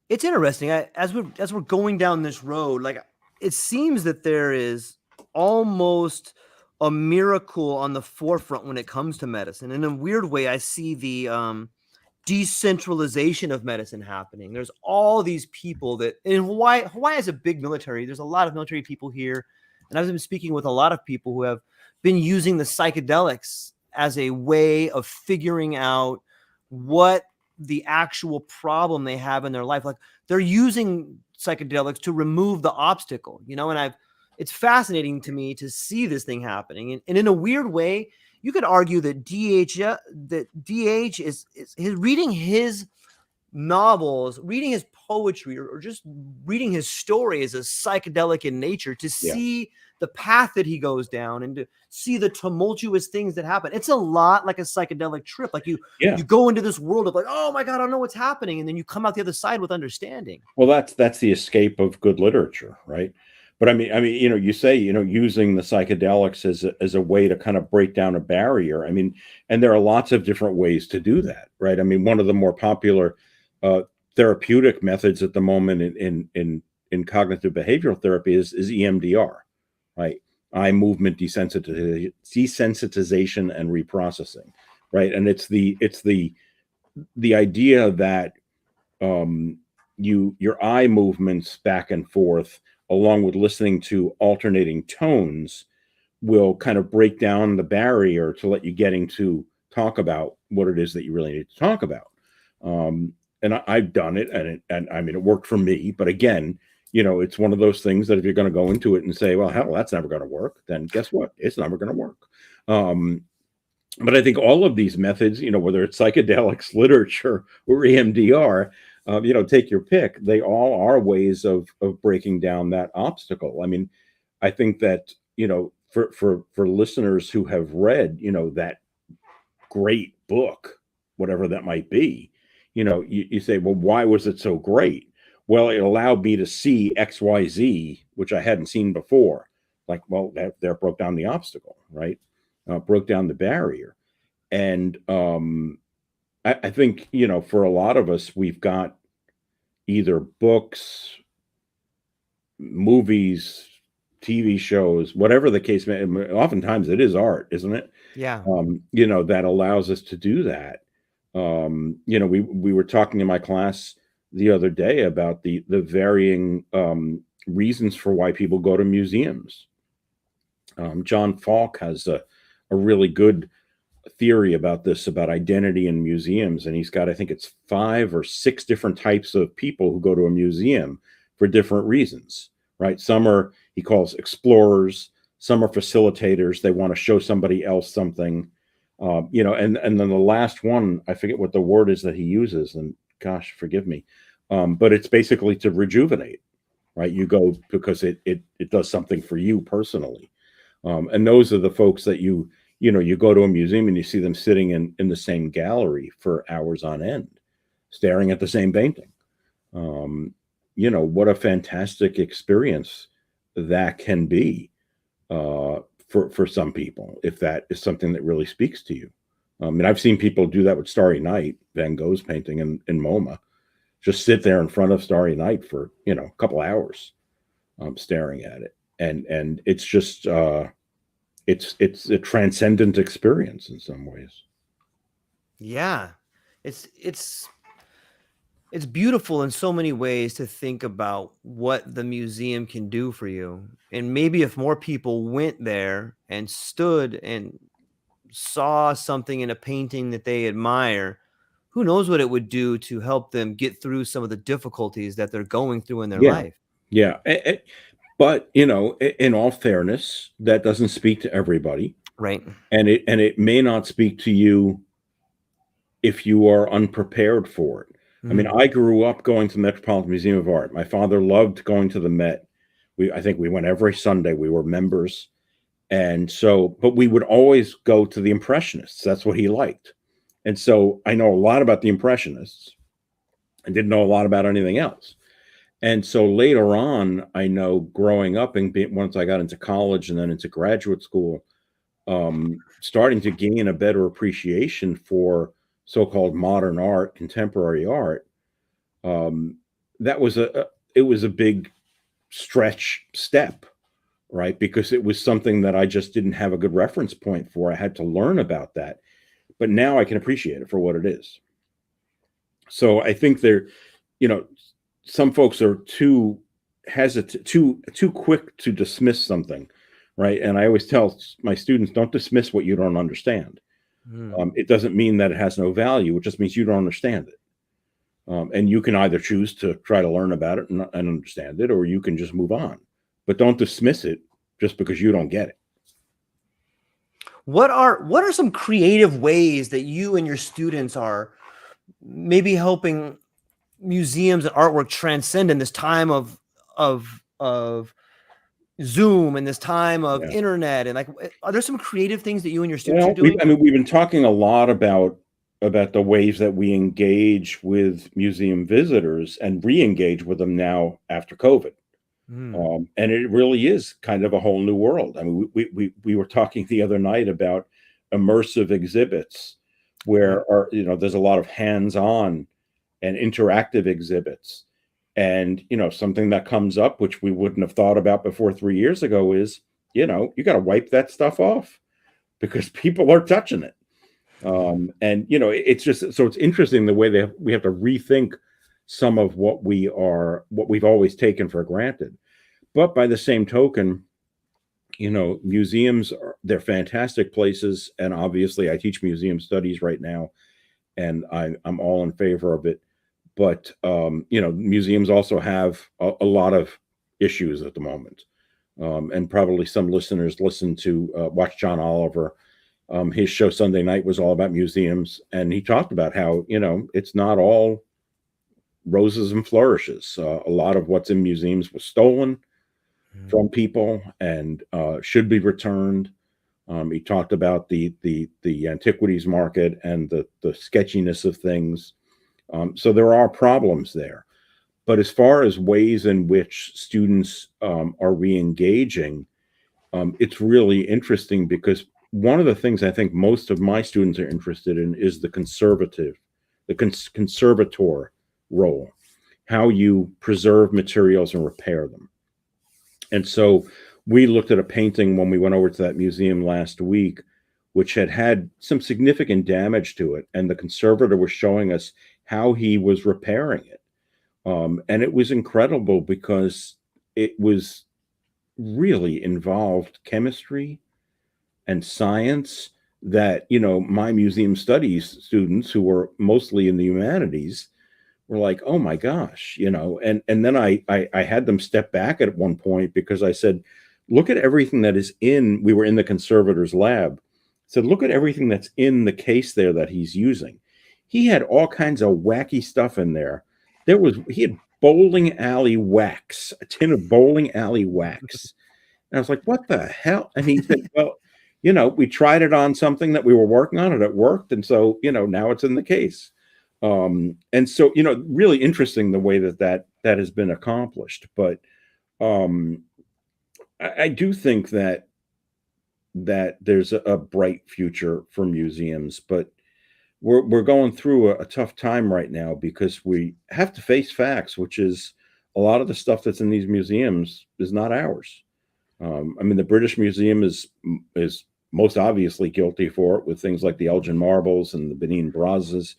A: It's interesting. As we're going down this road, like it seems that there is almost a miracle on the forefront when it comes to medicine. In a weird way, I see the, decentralization of medicine happening. There's all these people that in Hawaii has a big military. There's a lot of military people here. And I've been speaking with a lot of people who have been using the psychedelics as a way of figuring out what the actual problem they have in their life. Like they're using psychedelics to remove the obstacle, and it's fascinating to me to see this thing happening. And in a weird way, you could argue that DH is reading his novels, reading his poetry, or just reading his story is a psychedelic in nature to see the path that he goes down and to see the tumultuous things that happen. It's a lot like a psychedelic trip. Like you go into this world of like, oh my God, I don't know what's happening. And then you come out the other side with understanding.
B: Well, that's the escape of good literature, right? But I mean, you say, using the psychedelics as a way to kind of break down a barrier. I mean, and there are lots of different ways to do that, right? I mean, one of the more popular therapeutic methods at the moment in cognitive behavioral therapy is EMDR, right? Eye movement desensitization and reprocessing, right? And it's the idea that your eye movements back and forth, along with listening to alternating tones, will kind of break down the barrier to let you getting to talk about what it is that you really need to talk about. And I've done it, and I mean, it worked for me. But again, it's one of those things that if you're going to go into it and say, well, hell, that's never going to work, then guess what? It's never going to work. But I think all of these methods, whether it's psychedelics, literature, or EMDR, take your pick. They all are ways of breaking down that obstacle. I mean, I think that, for listeners who have read, that great book, whatever that might be, you say, well, why was it so great? Well, it allowed me to see XYZ, which I hadn't seen before. Like, well, that broke down the obstacle, right? Broke down the barrier. And I think, for a lot of us, we've got either books, movies, TV shows, whatever the case may be. Oftentimes it is art, isn't it?
A: Yeah.
B: That allows us to do that. We were talking in my class the other day about the varying reasons for why people go to museums. John Falk has a really good theory about this, about identity in museums, and he's got, I think it's 5 or 6 different types of people who go to a museum for different reasons, right? Some are, he calls explorers, some are facilitators, they want to show somebody else something, and then the last one, I forget what the word is that he uses, and gosh, forgive me, but it's basically to rejuvenate, right? You go because it does something for you personally, and those are the folks that you go to a museum and you see them sitting in the same gallery for hours on end, staring at the same painting. What a fantastic experience that can be for some people, if that is something that really speaks to you. And I've seen people do that with Starry Night, Van Gogh's painting in MoMA, just sit there in front of Starry Night for, a couple hours, staring at it. And it's just, it's a transcendent experience in some ways.
A: Yeah. It's it's beautiful in so many ways to think about what the museum can do for you. And maybe if more people went there and stood and saw something in a painting that they admire, who knows what it would do to help them get through some of the difficulties that they're going through in their
B: Yeah,
A: life.
B: yeah. But in all fairness, that doesn't speak to everybody,
A: Right.
B: and it may not speak to you if you are unprepared for it. I mean,
A: Mm.
B: I grew up going to the Metropolitan Museum of Art. My father loved going to the Met. I think we went every Sunday. We were members. And so, but we would always go to the Impressionists. That's what he liked. And so I know a lot about the Impressionists and didn't know a lot about anything else. And so later on, I know growing up and once I got into college and then into graduate school, starting to gain a better appreciation for so-called modern art, contemporary art. Um, that was it was a big stretch step, right? Because it was something that I just didn't have a good reference point for. I had to learn about that, but now I can appreciate it for what it is. So I think you know, some folks are too hesitant, too quick to dismiss something, right? And I always tell my students, don't dismiss what you don't understand.
A: Mm.
B: It doesn't mean that it has no value. It just means you don't understand it. And you can either choose to try to learn about it and understand it, or you can just move on. But don't dismiss it just because you don't get it.
A: What are some creative ways that you and your students are maybe helping museums and artwork transcend in this time of Zoom and this time of
B: Yeah.
A: internet, and like, are there some creative things that you and your students are
B: Well,
A: doing?
B: we've been talking a lot about the ways that we engage with museum visitors and re-engage with them now after COVID.
A: Mm.
B: And it really is kind of a whole new world. I mean, we were talking the other night about immersive exhibits
A: Right.
B: there's a lot of hands-on and interactive exhibits. And, something that comes up, which we wouldn't have thought about before 3 years ago is, you got to wipe that stuff off because people are touching it. And, it's just, so it's interesting the way we have to rethink some of what we've always taken for granted. But by the same token, museums they're fantastic places. And obviously I teach museum studies right now and I'm all in favor of it. But museums also have a lot of issues at the moment, and probably some listeners watch John Oliver. His show Sunday Night was all about museums, and he talked about how it's not all roses and flourishes. A lot of what's in museums was stolen
A: Mm.
B: from people and should be returned. He talked about the antiquities market and the sketchiness of things. So there are problems there. But as far as ways in which students are re-engaging, it's really interesting because one of the things I think most of my students are interested in is the conservator role, how you preserve materials and repair them. And so we looked at a painting when we went over to that museum last week, which had some significant damage to it. And the conservator was showing us how he was repairing it. And it was incredible because it was really involved chemistry and science that, my museum studies students who were mostly in the humanities were like, oh my gosh, and then I had them step back at one point because I said, look at everything that is we were in the conservator's lab. Said, look at everything that's in the case there that he's using. He had all kinds of wacky stuff in there. He had bowling alley wax, a tin of bowling alley wax. And I was like, what the hell? And he said, well, we tried it on something that we were working on and it worked. And so, now it's in the case. And so, really interesting the way that has been accomplished. But I do think that there's a bright future for museums, but we're going through a tough time right now because we have to face facts, which is a lot of the stuff that's in these museums is not ours. I mean, the British Museum is most obviously guilty for it with things like the Elgin marbles and the Benin bronzes,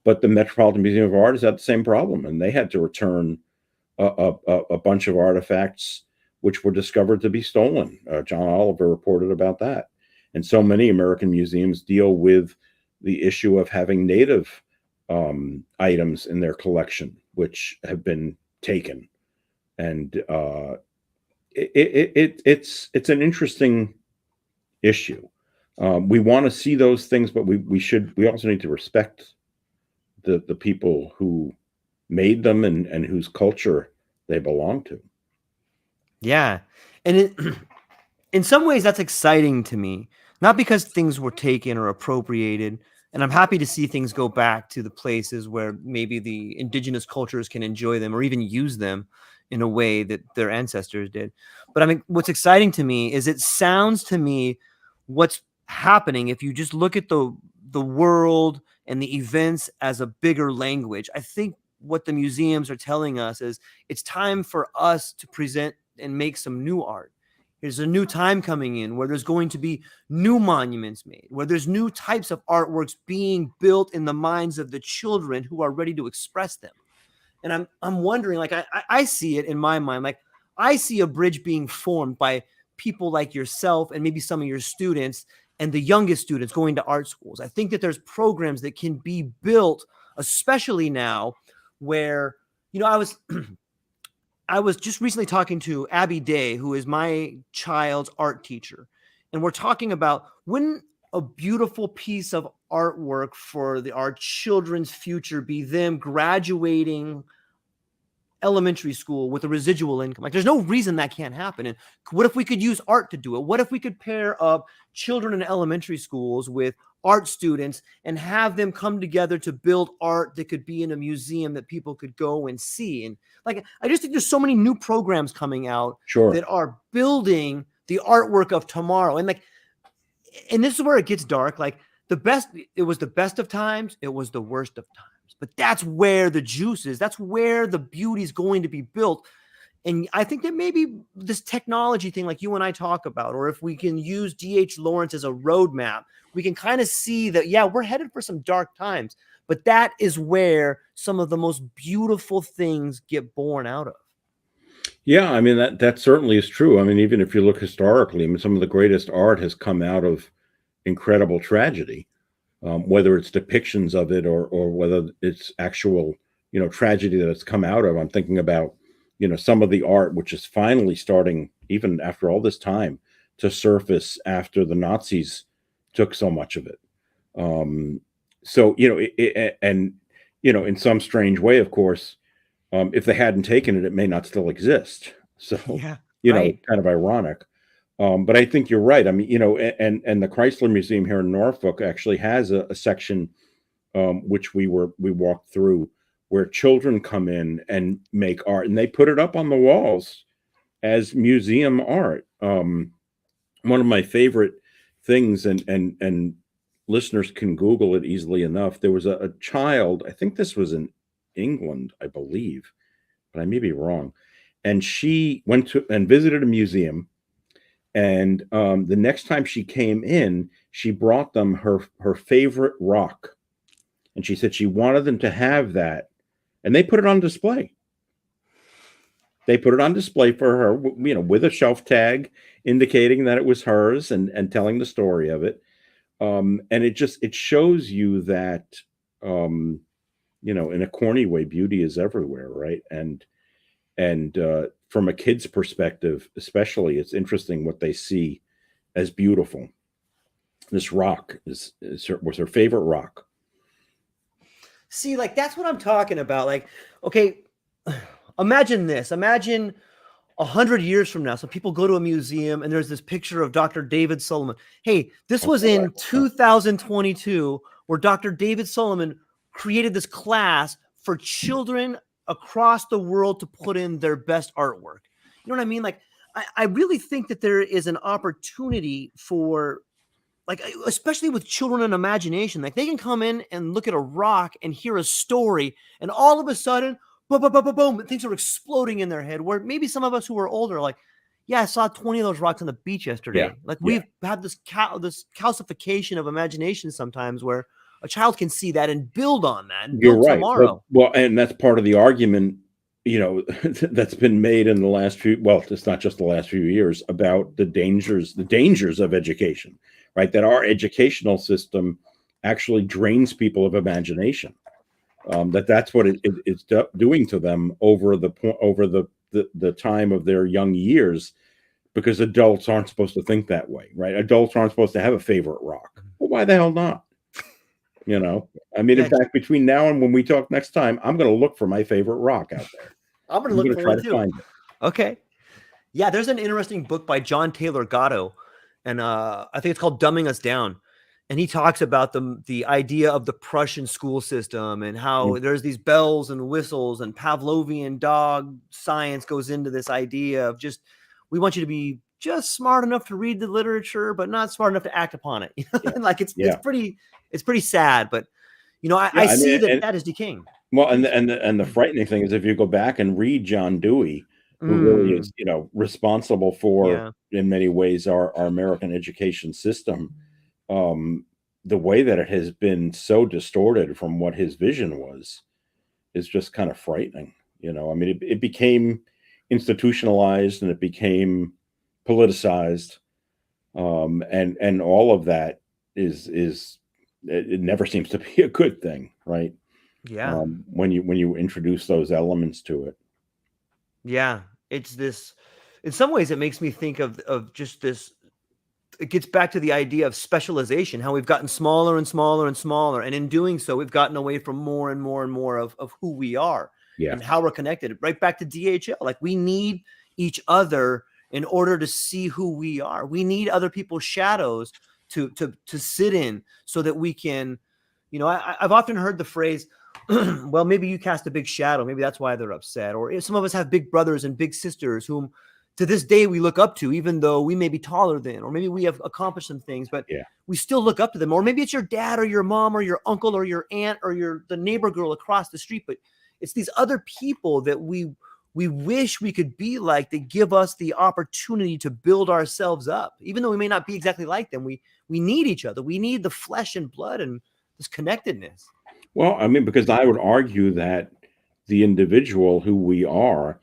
B: but the Metropolitan Museum of Art has had the same problem, and they had to return a bunch of artifacts which were discovered to be stolen. John Oliver reported about that, and so many American museums deal with the issue of having native items in their collection which have been taken, and it's an interesting issue. We want to see those things, but we also need to respect the people who made them and whose culture they belong to.
A: Yeah. And in some ways, that's exciting to me, not because things were taken or appropriated. And I'm happy to see things go back to the places where maybe the indigenous cultures can enjoy them or even use them in a way that their ancestors did. But I mean, what's exciting to me is it sounds to me what's happening if you just look at the world and the events as a bigger language. I think what the museums are telling us is it's time for us to present and make some new art. There's a new time coming in where there's going to be new monuments made, where there's new types of artworks being built in the minds of the children who are ready to express them. And I'm wondering, like, I see it in my mind, like I see a bridge being formed by people like yourself and maybe some of your students and the youngest students going to art schools. I think that there's programs that can be built, especially now, where, you know, I was just recently talking to Abby Day, who is my child's art teacher. And we're talking about when a beautiful piece of artwork for our children's future be them graduating elementary school with a residual income. Like, there's no reason that can't happen. And what if we could use art to do it? What if we could pair up children in elementary schools with art students and have them come together to build art that could be in a museum that people could go and see? And like, I just think there's so many new programs coming out that are building the artwork of tomorrow. And like, and this is where it gets dark. Like, it was the best of times, it was the worst of times. But that's where the juice is. That's where the beauty is going to be built. And I think that maybe this technology thing, like you and I talk about, or if we can use D.H. Lawrence as a roadmap, we can kind of see that, yeah, we're headed for some dark times. But that is where some of the most beautiful things get born out of.
B: Yeah, I mean, that certainly is true. I mean, even if you look historically, I mean, some of the greatest art has come out of incredible tragedy. Whether it's depictions of it or whether it's actual, you know, tragedy that it's come out of. I'm thinking about, you know, some of the art which is finally starting, even after all this time, to surface after the Nazis took so much of it. So, you know, and, you know, in some strange way, of course, if they hadn't taken it, it may not still exist. So,
A: Yeah,
B: you know,
A: right.
B: kind of ironic. But I think you're right. I mean, you know, and the Chrysler Museum here in Norfolk actually has a section which we walked through, where children come in and make art, and they put it up on the walls as museum art. One of my favorite things, and listeners can Google it easily enough. There was a child, I think this was in England, I believe, but I may be wrong, and she went to and visited a museum. And the next time she came in, she brought them her favorite rock, and she said she wanted them to have that, and they put it on display. They put it on display for her, you know, with a shelf tag indicating that it was hers and telling the story of it. And it shows you that, you know, in a corny way, beauty is everywhere, right? And from a kid's perspective, especially, it's interesting what they see as beautiful. This rock was her favorite rock.
A: See, like, that's what I'm talking about. Like, okay, imagine this. Imagine 100 years from now, so people go to a museum and there's this picture of Dr. David Solomon. Hey, this was in 2022 where Dr. David Solomon created this class for children across the world to put in their best artwork. You know what I mean? Like, I really think that there is an opportunity for, like, especially with children and imagination, like they can come in and look at a rock and hear a story, and all of a sudden, boom, boom, boom, boom, boom, things are exploding in their head. Where maybe some of us who are older are like, yeah, I saw 20 of those rocks on the beach yesterday.
B: Yeah.
A: Like
B: Yeah.
A: we've had this calcification of imagination sometimes where a child can see that and build on that and
B: You're
A: build
B: right.
A: tomorrow.
B: Well, and that's part of the argument, that's been made in the last few, well, it's not just the last few years, about the dangers of education, right? That our educational system actually drains people of imagination. That's what it's doing to them over the time of their young years, because adults aren't supposed to think that way, right? Adults aren't supposed to have a favorite rock. Well, why the hell not? I mean, in
A: Yeah,
B: fact, between now and when we talk next time, I'm going to look for my favorite rock out there.
A: I'm gonna
B: I'm
A: look
B: going to
A: for
B: try
A: one
B: to
A: too.
B: find it.
A: Okay. Yeah, there's an interesting book by John Taylor Gatto, and I think it's called Dumbing Us Down. And he talks about the idea of the Prussian school system and how there's these bells and whistles and Pavlovian dog science goes into this idea of just, we want you to be just smart enough to read the literature, but not smart enough to act upon it.
B: Yeah.
A: Like it's pretty sad, but
B: Yeah,
A: I see
B: mean,
A: that is decaying.
B: well, and the frightening thing is, if you go back and read John Dewey, who really is, responsible for,
A: Yeah.
B: in many ways, our American education system, the way that it has been so distorted from what his vision was is just kind of frightening. I mean, it became institutionalized and it became politicized, and all of that is it never seems to be a good thing, right?
A: Yeah.
B: When you introduce those elements to it.
A: Yeah. It's this, in some ways it makes me think of just this, it gets back to the idea of specialization, how we've gotten smaller and smaller and smaller. And in doing so, we've gotten away from more and more and more of who we are
B: Yeah.
A: and how we're connected. Right back to DHL. Like we need each other in order to see who we are. We need other people's shadows to sit in so that we can, I've often heard the phrase, well, maybe you cast a big shadow. Maybe that's why they're upset. Or some of us have big brothers and big sisters whom to this day we look up to, even though we may be taller than, or maybe we have accomplished some things, but we still look up to them. Or maybe it's your dad or your mom or your uncle or your aunt or the neighbor girl across the street. But it's these other people that we wish we could be like, that give us the opportunity to build ourselves up. Even though we may not be exactly like them, we need each other. We need the flesh and blood and this connectedness.
B: Well, I mean, because I would argue that the individual who we are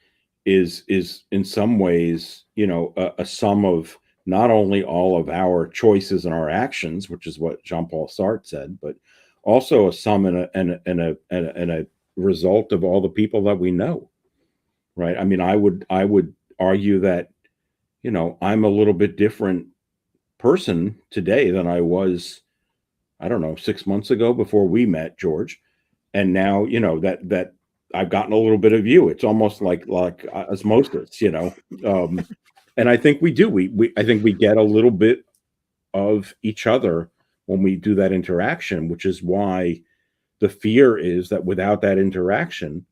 B: is in some ways, a sum of not only all of our choices and our actions, which is what Jean-Paul Sartre said, but also a sum and a result of all the people that we know, right? I mean, I would argue that, I'm a little bit different person today than I was, I don't know, 6 months ago before we met, George. And now, that I've gotten a little bit of you. It's almost like osmosis, and I think we do. I think we get a little bit of each other when we do that interaction, which is why the fear is that without that interaction,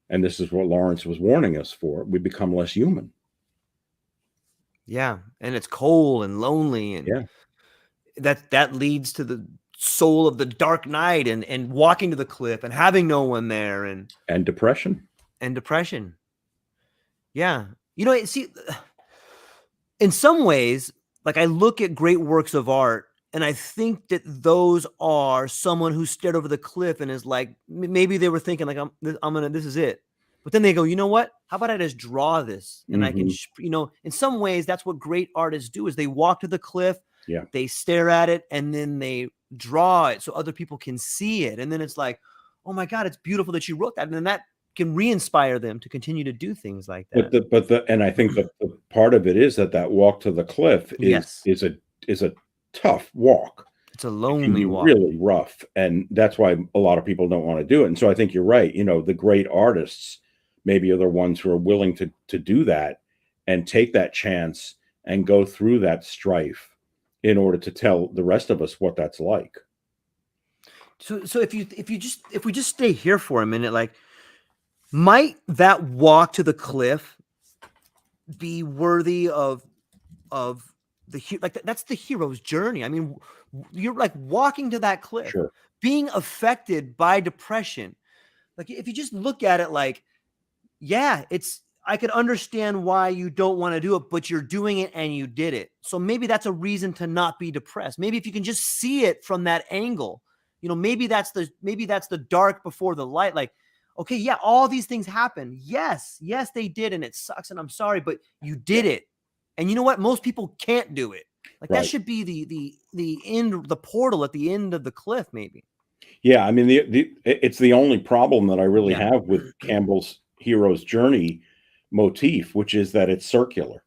B: and this is what Lawrence was warning us for, we become less human.
A: Yeah. And it's cold and lonely. And that leads to the soul of the dark night and walking to the cliff and having no one there and
B: depression.
A: Yeah. See, in some ways, like I look at great works of art and I think that those are someone who stared over the cliff and is like, maybe they were thinking like, this is it. But then they go, you know what? How about I just draw this? And I can, in some ways, that's what great artists do, is they walk to the cliff, they stare at it, and then they draw it so other people can see it. And then it's like, oh my God, it's beautiful that you wrote that. And then that can re-inspire them to continue to do things like that.
B: And I think the part of it is that walk to the cliff is a tough walk.
A: It's a lonely walk.
B: Really rough. And that's why a lot of people don't want to do it. And so I think you're right. The great artists maybe are the ones who are willing to do that and take that chance and go through that strife in order to tell the rest of us what that's like.
A: So if we just stay here for a minute, like, might that walk to the cliff be worthy of that's the hero's journey? I mean, you're like walking to that cliff, being affected by depression. Like, if you just look at it like, yeah, it's I could understand why you don't want to do it, but you're doing it and you did it. So maybe that's a reason to not be depressed. Maybe if you can just see it from that angle, maybe that's the dark before the light. Like, okay, yeah, all these things happen. Yes, they did, and it sucks, and I'm sorry, but you did it. And you know what? Most people can't do it. Like that should be the end, the portal at the end of the cliff, maybe.
B: Yeah, I mean, it's the only problem that I really have with Campbell's hero's journey motif, which is that it's circular,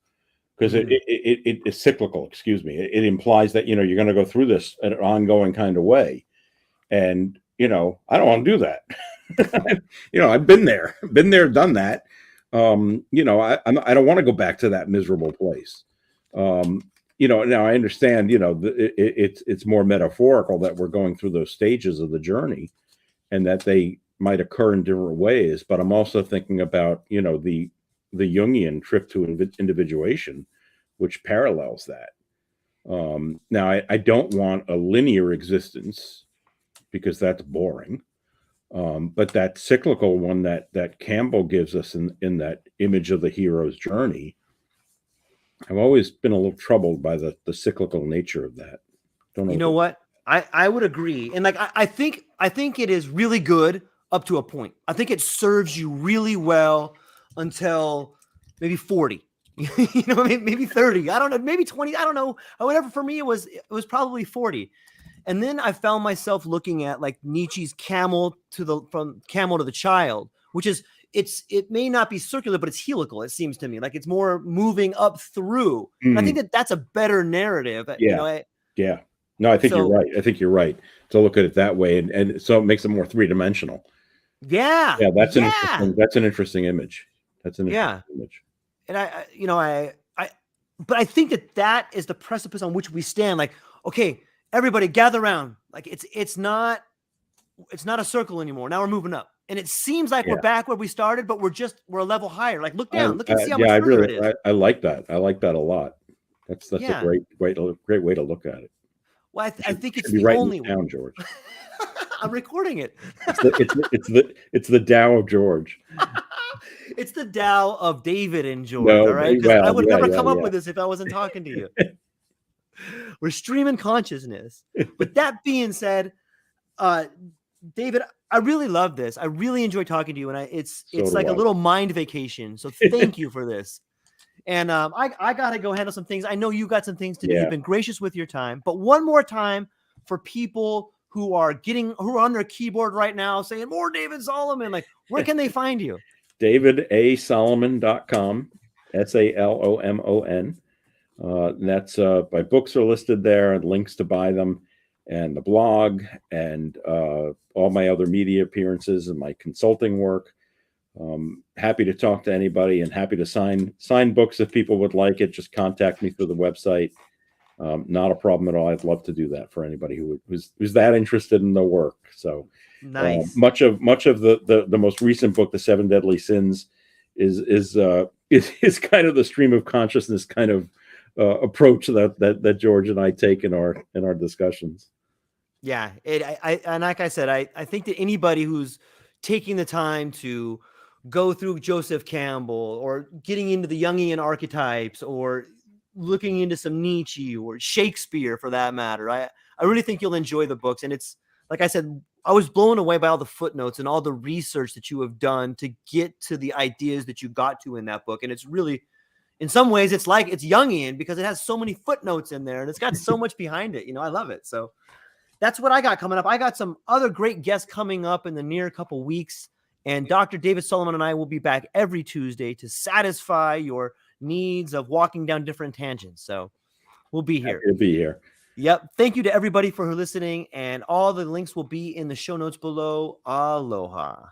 B: because it's cyclical. Excuse me. It implies that you're going to go through this in an ongoing kind of way, and I don't want to do that. I've been there, done that. I don't want to go back to that miserable place. Now I understand, it's more metaphorical that we're going through those stages of the journey and that they might occur in different ways. But I'm also thinking about, the Jungian trip to individuation, which parallels that. Now I don't want a linear existence because that's boring. But that cyclical one that Campbell gives us in that image of the hero's journey, I've always been a little troubled by the cyclical nature of that. Don't know.
A: You know what? I would agree. And like, I think it is really good up to a point. I think it serves you really well until maybe 40, maybe 30. I don't know, maybe 20. I don't know. Whatever. For me, it was probably 40. And then I found myself looking at like Nietzsche's from camel to the child, which is, it may not be circular, but it's helical. It seems to me like it's more moving up through. And I think that's a better narrative.
B: Yeah. Yeah. No, I think you're right. I think you're right to look at it that way. And so it makes it more three-dimensional.
A: Yeah.
B: Yeah. That's an interesting image. That's an interesting image.
A: And but I think that is the precipice on which we stand. Like, okay, everybody gather around. Like it's not a circle anymore. Now we're moving up. And it seems like we're back where we started, but we're a level higher. Like look down, look and see how much further it is.
B: I like that. I like that a lot. That's a great way to look at it.
A: Well, I think it's the only
B: one. George.
A: I'm recording it.
B: It's the Tao of George.
A: It's the Tao of David and George. All right, because I would never come up with this if I wasn't talking to you. We're streaming consciousness. But that being said, David, I really love this. I really enjoy talking to you, and it's like a little mind vacation. So thank you for this. And I gotta go handle some things. I know you got some things to do. You've been gracious with your time. But one more time for people who are on their keyboard right now saying more David Salomon, like where can they find you?
B: DavidASalomon.com, SALOMON. That's my books are listed there and links to buy them, and the blog, and all my other media appearances and my consulting work. Happy to talk to anybody and happy to sign books if people would like it. Just contact me through the website. Not a problem at all. I'd love to do that for anybody who's that interested in the work. So
A: nice.
B: Much of the most recent book, The 7 Deadly Sins, is kind of the stream of consciousness kind of approach that George and I take in our discussions.
A: Yeah, and like I said, I think that anybody who's taking the time to go through Joseph Campbell or getting into the Jungian archetypes or looking into some Nietzsche or Shakespeare for that matter, I really think you'll enjoy the books. And it's like I said, I was blown away by all the footnotes and all the research that you have done to get to the ideas that you got to in that book. And it's really, in some ways, it's like it's Jungian because it has so many footnotes in there and it's got so much behind it. I love it. So that's what I got coming up. I got some other great guests coming up in the near couple weeks. And Dr. David Salomon and I will be back every Tuesday to satisfy your needs of walking down different tangents. So we'll be here.
B: Happy to be here.
A: Yep. Thank you to everybody for listening. And all the links will be in the show notes below. Aloha.